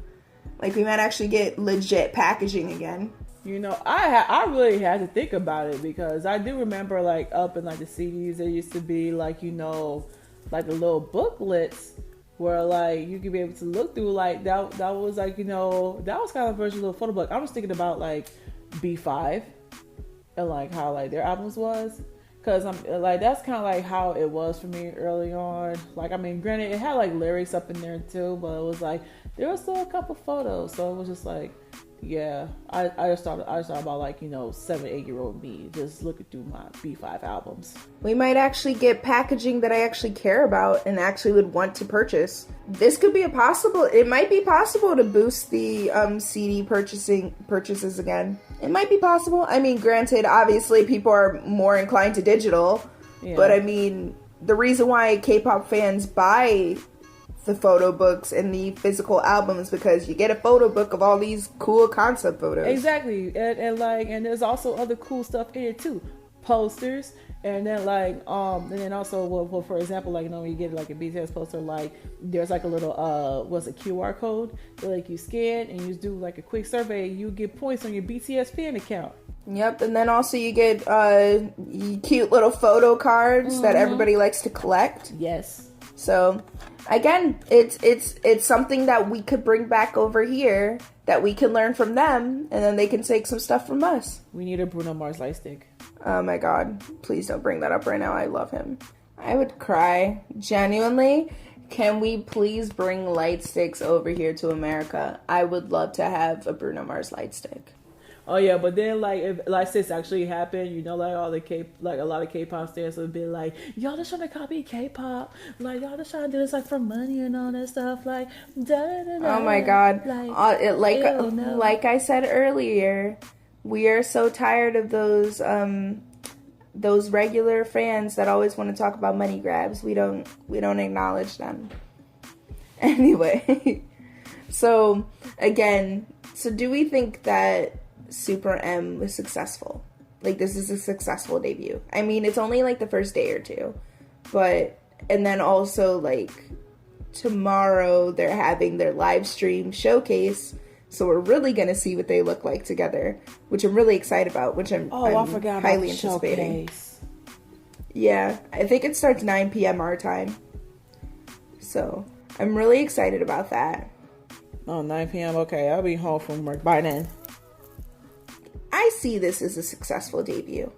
Like, we might actually get legit packaging again. You know, I really had to think about it, because I do remember, like, up in, like, the CDs, there used to be, like, you know, like, the little booklets where, like, you could be able to look through, like, that was, like, you know, that was kind of a version of a photo book. I was thinking about, like, B5 and, like, how, like, their albums was. Cause I'm like, that's kind of like how it was for me early on. Like, I mean, granted, it had like lyrics up in there too, but it was like there was still a couple photos, so it was just like, yeah. I just thought about like 7-8-year-old me just looking through my B5 albums. We might actually get packaging that I actually care about and actually would want to purchase. This could be it might be possible to boost the CD purchases again. It might be possible. I mean, granted, obviously people are more inclined to digital, but I mean, the reason why K-pop fans buy the photo books and the physical albums because you get a photo book of all these cool concept photos. Exactly, and there's also other cool stuff in it too, posters, and then and then also well, for example, like when you get like a BTS poster, like there's like a little QR code that like you scan and you do like a quick survey, you get points on your BTS fan account. Yep, and then also you get cute little photo cards that everybody likes to collect. Yes. So, again, it's something that we could bring back over here that we can learn from them, and then they can take some stuff from us. We need a Bruno Mars light stick. Oh my god, please don't bring that up right now. I love him. I would cry. Genuinely, can we please bring light sticks over here to America? I would love to have a Bruno Mars light stick. Oh yeah, but then like if like this actually happened, like all the a lot of K-pop stars would be like, y'all just trying to copy K-pop, like y'all just trying to do this like for money and all that stuff, like da da da. Oh my god, no. Like I said earlier, we are so tired of those regular fans that always want to talk about money grabs. We don't acknowledge them. Anyway, so do we think that Super M was successful? Like, this is a successful debut. I mean, it's only like the first day or two, and then also like tomorrow they're having their live stream showcase, so we're really gonna see what they look like together, which I'm really excited about, which I'm highly anticipating. Showcase. Yeah, I think it starts 9 p.m. our time, so I'm really excited about that. Oh, 9 p.m. Okay, I'll be home from work by then. I see this as a successful debut.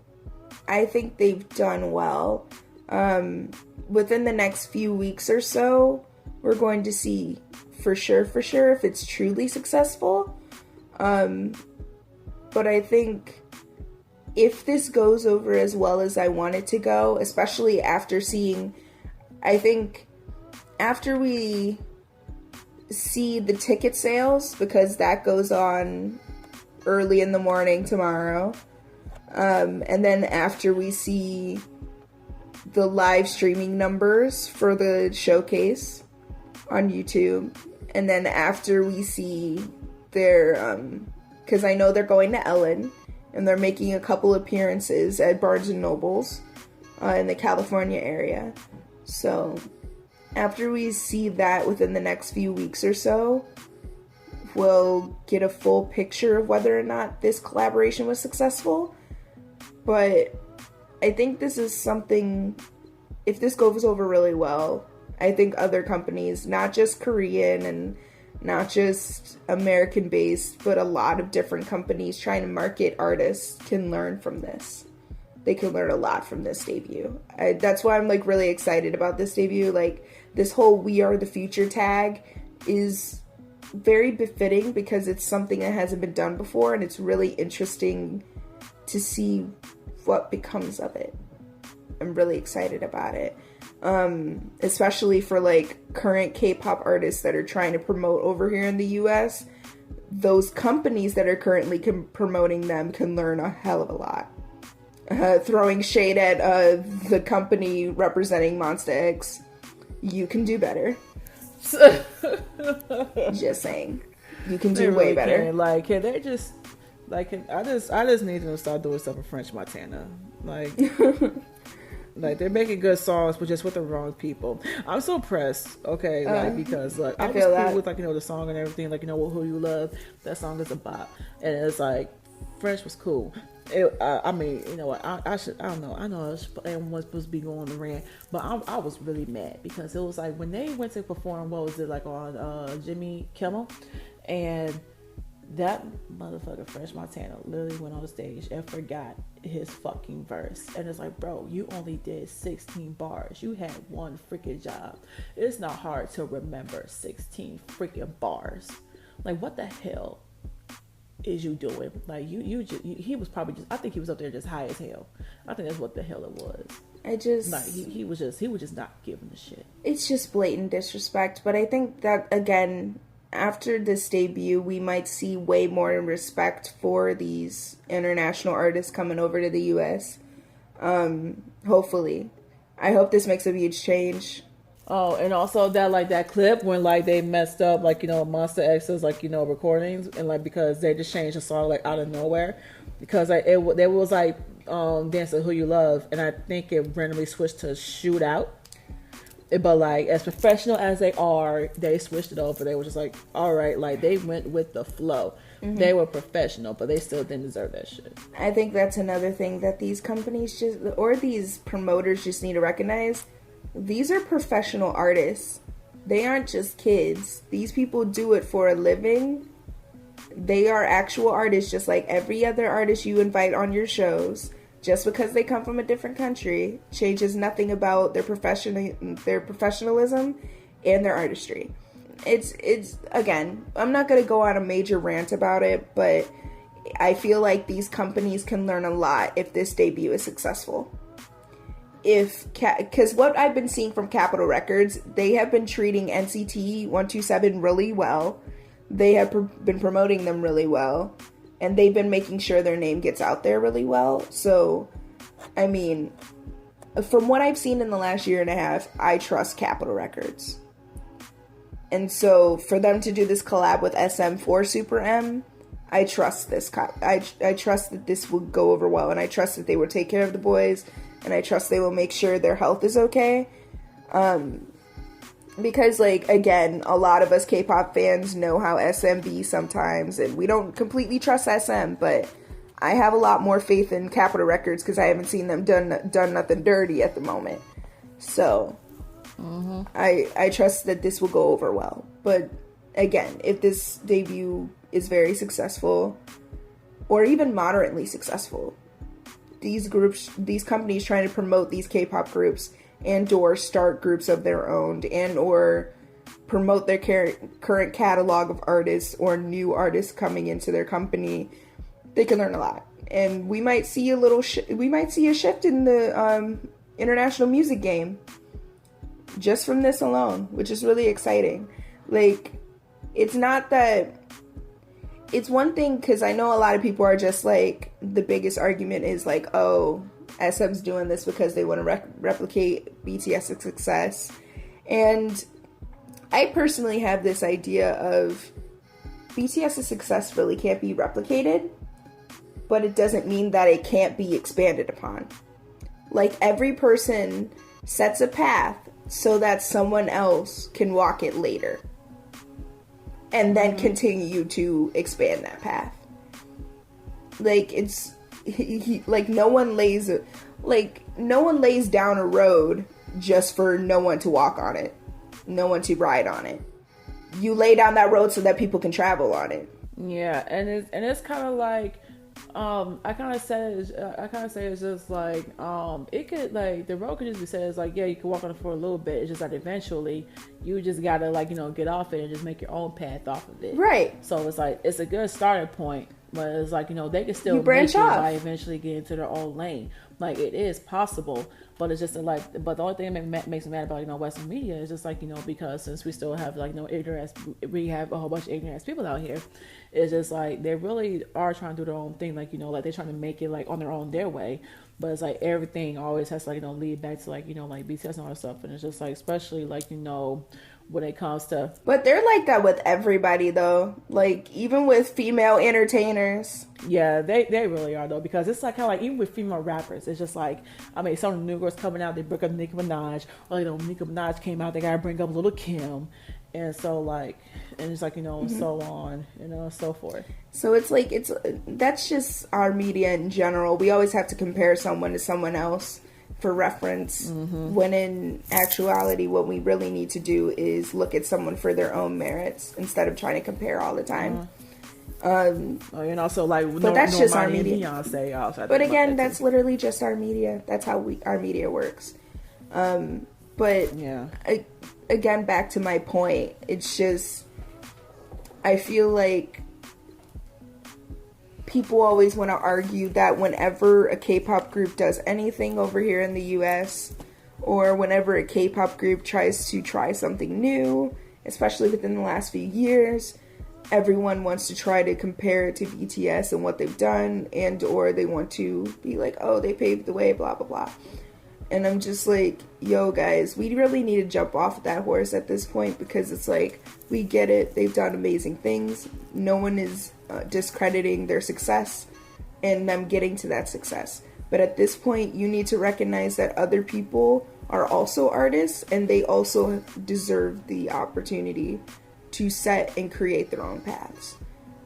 I think they've done well. Within the next few weeks or so, we're going to see for sure if it's truly successful. But I think if this goes over as well as I want it to go, especially after we see the ticket sales, because that goes on early in the morning tomorrow, and then after we see the live streaming numbers for the showcase on YouTube, and then after we see their because I know they're going to Ellen and they're making a couple appearances at Barnes and Nobles in the California area. So after we see that within the next few weeks or so, we'll get a full picture of whether or not this collaboration was successful. But I think this is something, if this goes over really well, I think other companies, not just Korean and not just American based, but a lot of different companies trying to market artists can learn from this. They can learn a lot from this debut. That's why I'm like really excited about this debut. Like, this whole "We Are the Future" tag is very befitting because it's something that hasn't been done before, and it's really interesting to see what becomes of it. I'm really excited about it. Especially for like current K-pop artists that are trying to promote over here in the US. Those companies that are currently promoting them can learn a hell of a lot. Throwing shade at the company representing Monsta X, you can do better. Just saying, you can do way better. Can. Like, they're just like, I just need them to start doing stuff in French Montana. Like, like they're making good songs, but just with the wrong people. I'm so pressed. Okay, like, because like I was cool with like the song and everything. Like, Who You Love, that song is a bop, and it's like French was cool. I mean, I don't know. I know everyone's supposed to be going on the rant, but I was really mad because it was like when they went to perform, what was it, like on Jimmy Kimmel, and That motherfucker French Montana literally went on the stage and forgot his fucking verse. And it's like, bro, you only did 16 bars. You had one freaking job. It's not hard to remember 16 freaking bars. Like, what the hell is you doing? Like, he was probably just, I think he was up there just high as hell. I think that's what the hell it was. Like, he was just not giving a shit. It's just blatant disrespect. But I think that, again, after this debut, we might see way more respect for these international artists coming over to the U.S. Hopefully. I hope this makes a huge change. Oh, and also that clip when, like, they messed up, like, Monster X's, like, recordings, and, like, because they just changed the song, like, out of nowhere. Because, like, there was, like, Dance to Who You Love, and I think it randomly switched to Shootout. But, like, as professional as they are, they switched it over. They were just like, all right, like, they went with the flow. Mm-hmm. They were professional, but they still didn't deserve that shit. I think that's another thing that these companies or these promoters just need to recognize. These are professional artists. They aren't just kids. These people do it for a living. They are actual artists, just like every other artist you invite on your shows. Just because they come from a different country changes nothing about their professionalism and their artistry. It's again, I'm not going to go on a major rant about it, but I feel like these companies can learn a lot if this debut is successful. Because what I've been seeing from Capitol Records, they have been treating NCT 127 really well. They have been promoting them really well. And they've been making sure their name gets out there really well. So, I mean, from what I've seen in the last year and a half, I trust Capitol Records. And so, for them to do this collab with SM for Super M, I trust this. I trust that this will go over well. And I trust that they will take care of the boys. And I trust they will make sure their health is okay. Because, like, again, a lot of us K-pop fans know how SM be sometimes, and we don't completely trust SM, but I have a lot more faith in Capitol Records because I haven't seen them done nothing dirty at the moment. So, I trust that this will go over well. But, again, if this debut is very successful, or even moderately successful, these companies trying to promote these K-pop groups and or start groups of their own and or promote their current catalog of artists or new artists coming into their company, they can learn a lot. And we might see a shift in the international music game just from this alone, which is really exciting. Like, it's not that... It's one thing, because I know a lot of people are just like, the biggest argument is like, oh, SM's doing this because they want to replicate BTS's success. And I personally have this idea of BTS's success really can't be replicated, but it doesn't mean that it can't be expanded upon. Like, every person sets a path so that someone else can walk it later. And then continue to expand that path. Like, it's... no one lays down a road just for no one to walk on it, no one to ride on it. You lay down that road so that people can travel on it. Yeah, and it's kind of like, I kind of say it's just like, it could, like, the road could just be said, it's like, yeah, you can walk on it for a little bit. It's just that eventually you just gotta, like, get off it and just make your own path off of it. Right. So it's like, it's a good starting point. But it's like, they can still branch off by eventually getting into their own lane. Like, it is possible, but it's just like, but the only thing that makes me mad about, Western media is just like, because since we still have, like, ignorant, we have a whole bunch of ignorant people out here. It's just like, they really are trying to do their own thing. Like, like they're trying to make it, like, on their own, their way. But it's like, everything always has to, like, lead back to, like, like BTS and all that stuff. And it's just like, especially, like, when it comes to... But they're like that with everybody, though. Like, even with female entertainers. Yeah, they really are, though. Because it's like, kind of like, even with female rappers, it's just like, I mean, some of the new girls coming out, they bring up Nicki Minaj. Or, Nicki Minaj came out, they gotta bring up Little Kim. And so, like, and it's like, so on, so forth. So it's like, that's just our media in general. We always have to compare someone to someone else for reference, when in actuality what we really need to do is look at someone for their own merits instead of trying to compare all the time. And also like, but that's just our Normani and media. Beyonce also. But again, that's literally just our media. That's how our media works. But yeah. Again, back to my point, it's just, I feel like people always want to argue that whenever a K-pop group does anything over here in the US, or whenever a K-pop group tries to try something new, especially within the last few years, everyone wants to try to compare it to BTS and what they've done, and or they want to be like, oh, they paved the way, blah, blah, blah. And I'm just like, yo, guys, we really need to jump off that horse at this point, because it's like, we get it. They've done amazing things. No one is discrediting their success and them getting to that success. But at this point, you need to recognize that other people are also artists, and they also deserve the opportunity to set and create their own paths.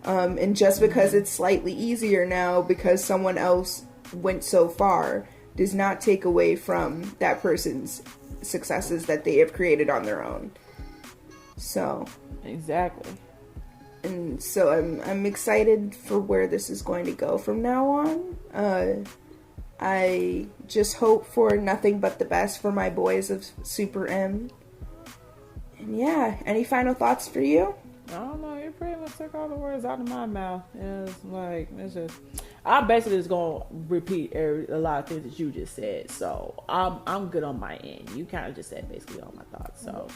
And just because it's slightly easier now because someone else went so far does not take away from that person's successes that they have created on their own. So exactly. And so I'm excited for where this is going to go from now on. I just hope for nothing but the best for my boys of Super M. And yeah, any final thoughts for you? I don't know. You pretty much took all the words out of my mouth. It's just, I'm basically just gonna repeat a lot of things that you just said. So I'm good on my end. You kind of just said basically all my thoughts. So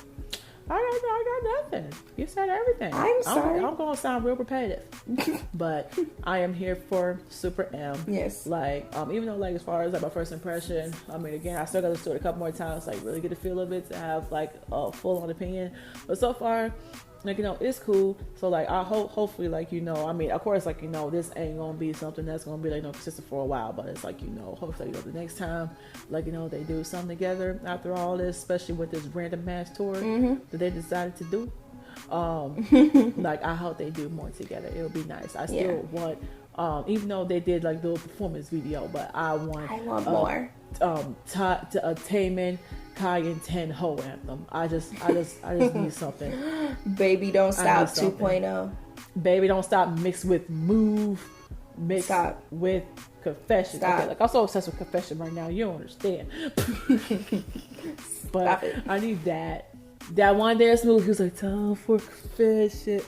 I got nothing. You said everything. I'm sorry. I'm gonna sound real repetitive, but I am here for Super M. Yes. Like even though like as far as like my first impression, I mean again I still got to listen to it a couple more times, like really get a feel of it to have like a full on opinion. But so far, like, it's cool. So like I hopefully like, I mean of course like, this ain't gonna be something that's gonna be like consistent for a while, but it's like, hopefully the next time like, they do something together after all this, especially with this random mass tour that they decided to do. Like I hope they do more together. It'll be nice. I still want even though they did like the performance video, but I want more. Taemin, Kai and 10 Ho anthem. I just need something. Baby Don't Stop 2.0. Baby Don't Stop mixed with Move, mixed with Confession. Stop. Okay, like I'm so obsessed with Confession right now. You don't understand. But I need that. That one dance move. He was like, time for confession.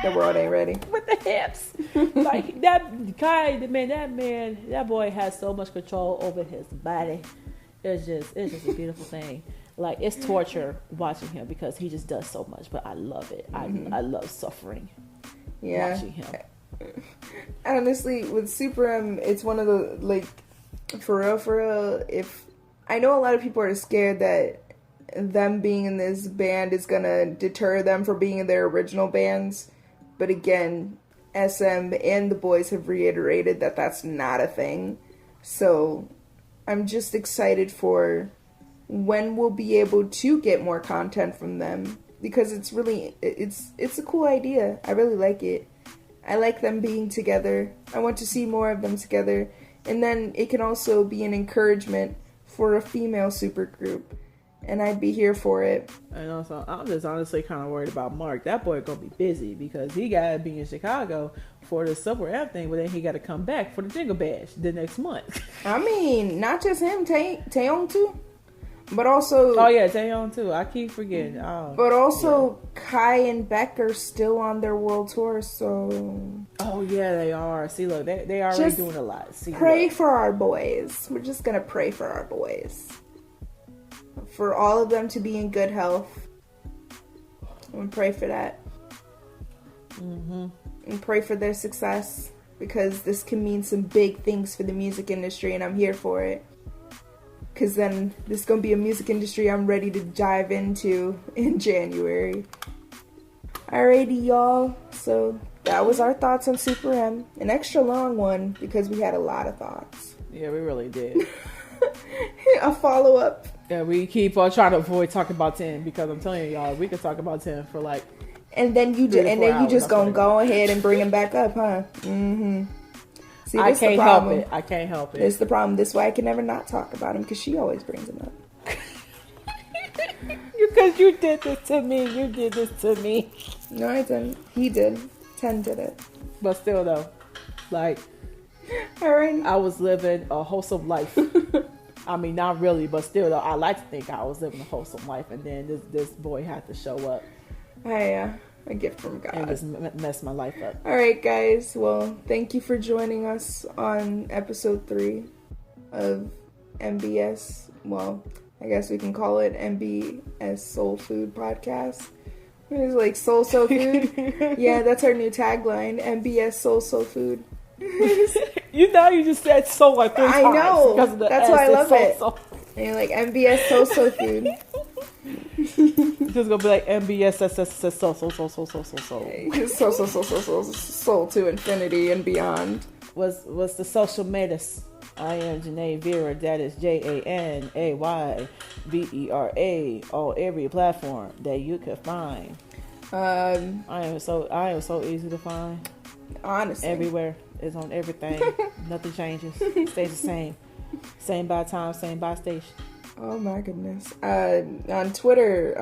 The world ain't ready. With the hips. Like that Kai, that boy has so much control over his body. It's just a beautiful thing. Like it's torture watching him because he just does so much, but I love it. I love suffering. Yeah. Watching him. Honestly, with Super M, it's one of the like for real, if I know a lot of people are scared that them being in this band is gonna deter them from being in their original bands. But again, SM and the boys have reiterated that that's not a thing. So I'm just excited for when we'll be able to get more content from them, because it's really, it's a cool idea. I really like it. I like them being together. I want to see more of them together. And then it can also be an encouragement for a female supergroup. And I'd be here for it. And also, I'm just honestly kind of worried about Mark. That boy gonna be busy because he gotta be in Chicago for the Super M thing, but then he gotta come back for the Jingle Bash the next month. I mean, not just him, Taeyong too, but also. Oh yeah, Taeyong too. I keep forgetting. But also, Kai and Beck are still on their world tour, so. Oh yeah, they are. See, look, they already just doing a lot. See, pray for our boys. We're just gonna pray for our boys. For all of them to be in good health. And pray for that. And pray for their success. Because this can mean some big things for the music industry, and I'm here for it. Because then this is going to be a music industry I'm ready to dive into in January. Alrighty, y'all. So that was our thoughts on Super M. An extra long one because we had a lot of thoughts. Yeah, we really did. A follow-up. Yeah, we keep on trying to avoid talking about 10 because I'm telling you, y'all, we could talk about 10 for like. And then you just gonna go ahead and bring him back up, huh? See, I can't help it. I can't help it. It's the problem. This is why I can never not talk about him, because she always brings him up. Because you did this to me. You did this to me. No, I didn't. He did. 10 did it. But still, though, like, All right. I was living a wholesome life. I mean, not really, but still, though, I like to think I was living a wholesome life. And then this boy had to show up. A gift from God. And just mess my life up. All right, guys. Well, thank you for joining us on episode 3 of MBS. Well, I guess we can call it MBS Soul Food Podcast. It's like Soul Food. Yeah, that's our new tagline. MBS Soul Food. You know, you just said soul like 3 times. I know. Because of the that's S. why I love it. Soul. And you're like MBS Soul Food. It's just gonna be like MBS soul to infinity and beyond. What's the social medias? I am Janay Vera. That is JANAYVERA on every platform that you could find. I am so easy to find. Honestly, everywhere. It's on everything. Nothing changes. Stays the same. Same by time, same by station. Oh my goodness. On Twitter,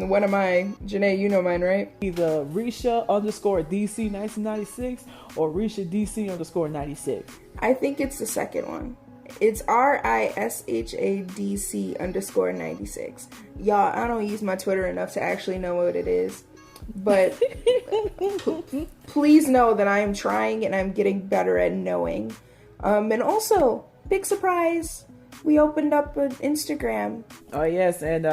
what am I? Janay, you know mine, right? Either Risha _DC 1996 or Risha DC _96. I think it's the second one. It's RISHADC _96. Y'all, I don't use my Twitter enough to actually know what it is. But please know that I am trying and I'm getting better at knowing. And also, big surprise, we opened up an Instagram. Oh yes, and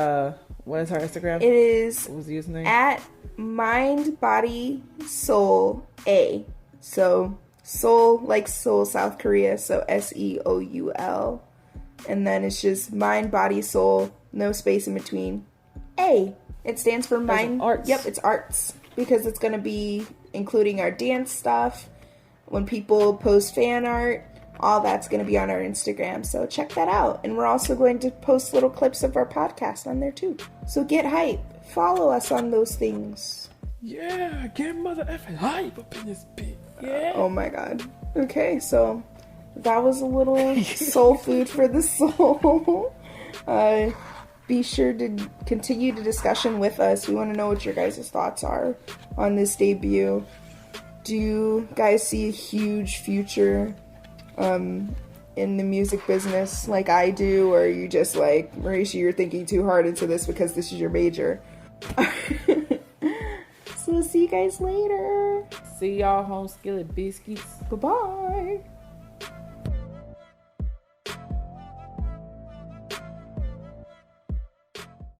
what is her Instagram? It is what was the username? At Mind Body Soul A. So Seoul like Seoul, South Korea, so SEOUL. And then it's just Mind Body Soul, no space in between. A. It stands for Mind Arts. Yep, it's arts. Because it's gonna be including our dance stuff. When people post fan art, all that's going to be on our Instagram, so check that out. And we're also going to post little clips of our podcast on there too. So get hype. Follow us on those things. Yeah, get mother effing hype up in this bitch. Yeah. Oh my god. Okay, so that was a little soul food for the soul. Be sure to continue the discussion with us. We want to know what your guys' thoughts are on this debut. Do you guys see a huge future in the music business like I do, or are you just like, Marisha, you're thinking too hard into this because this is your major? So we'll see you guys later. See y'all home skillet biscuits. Bye-bye.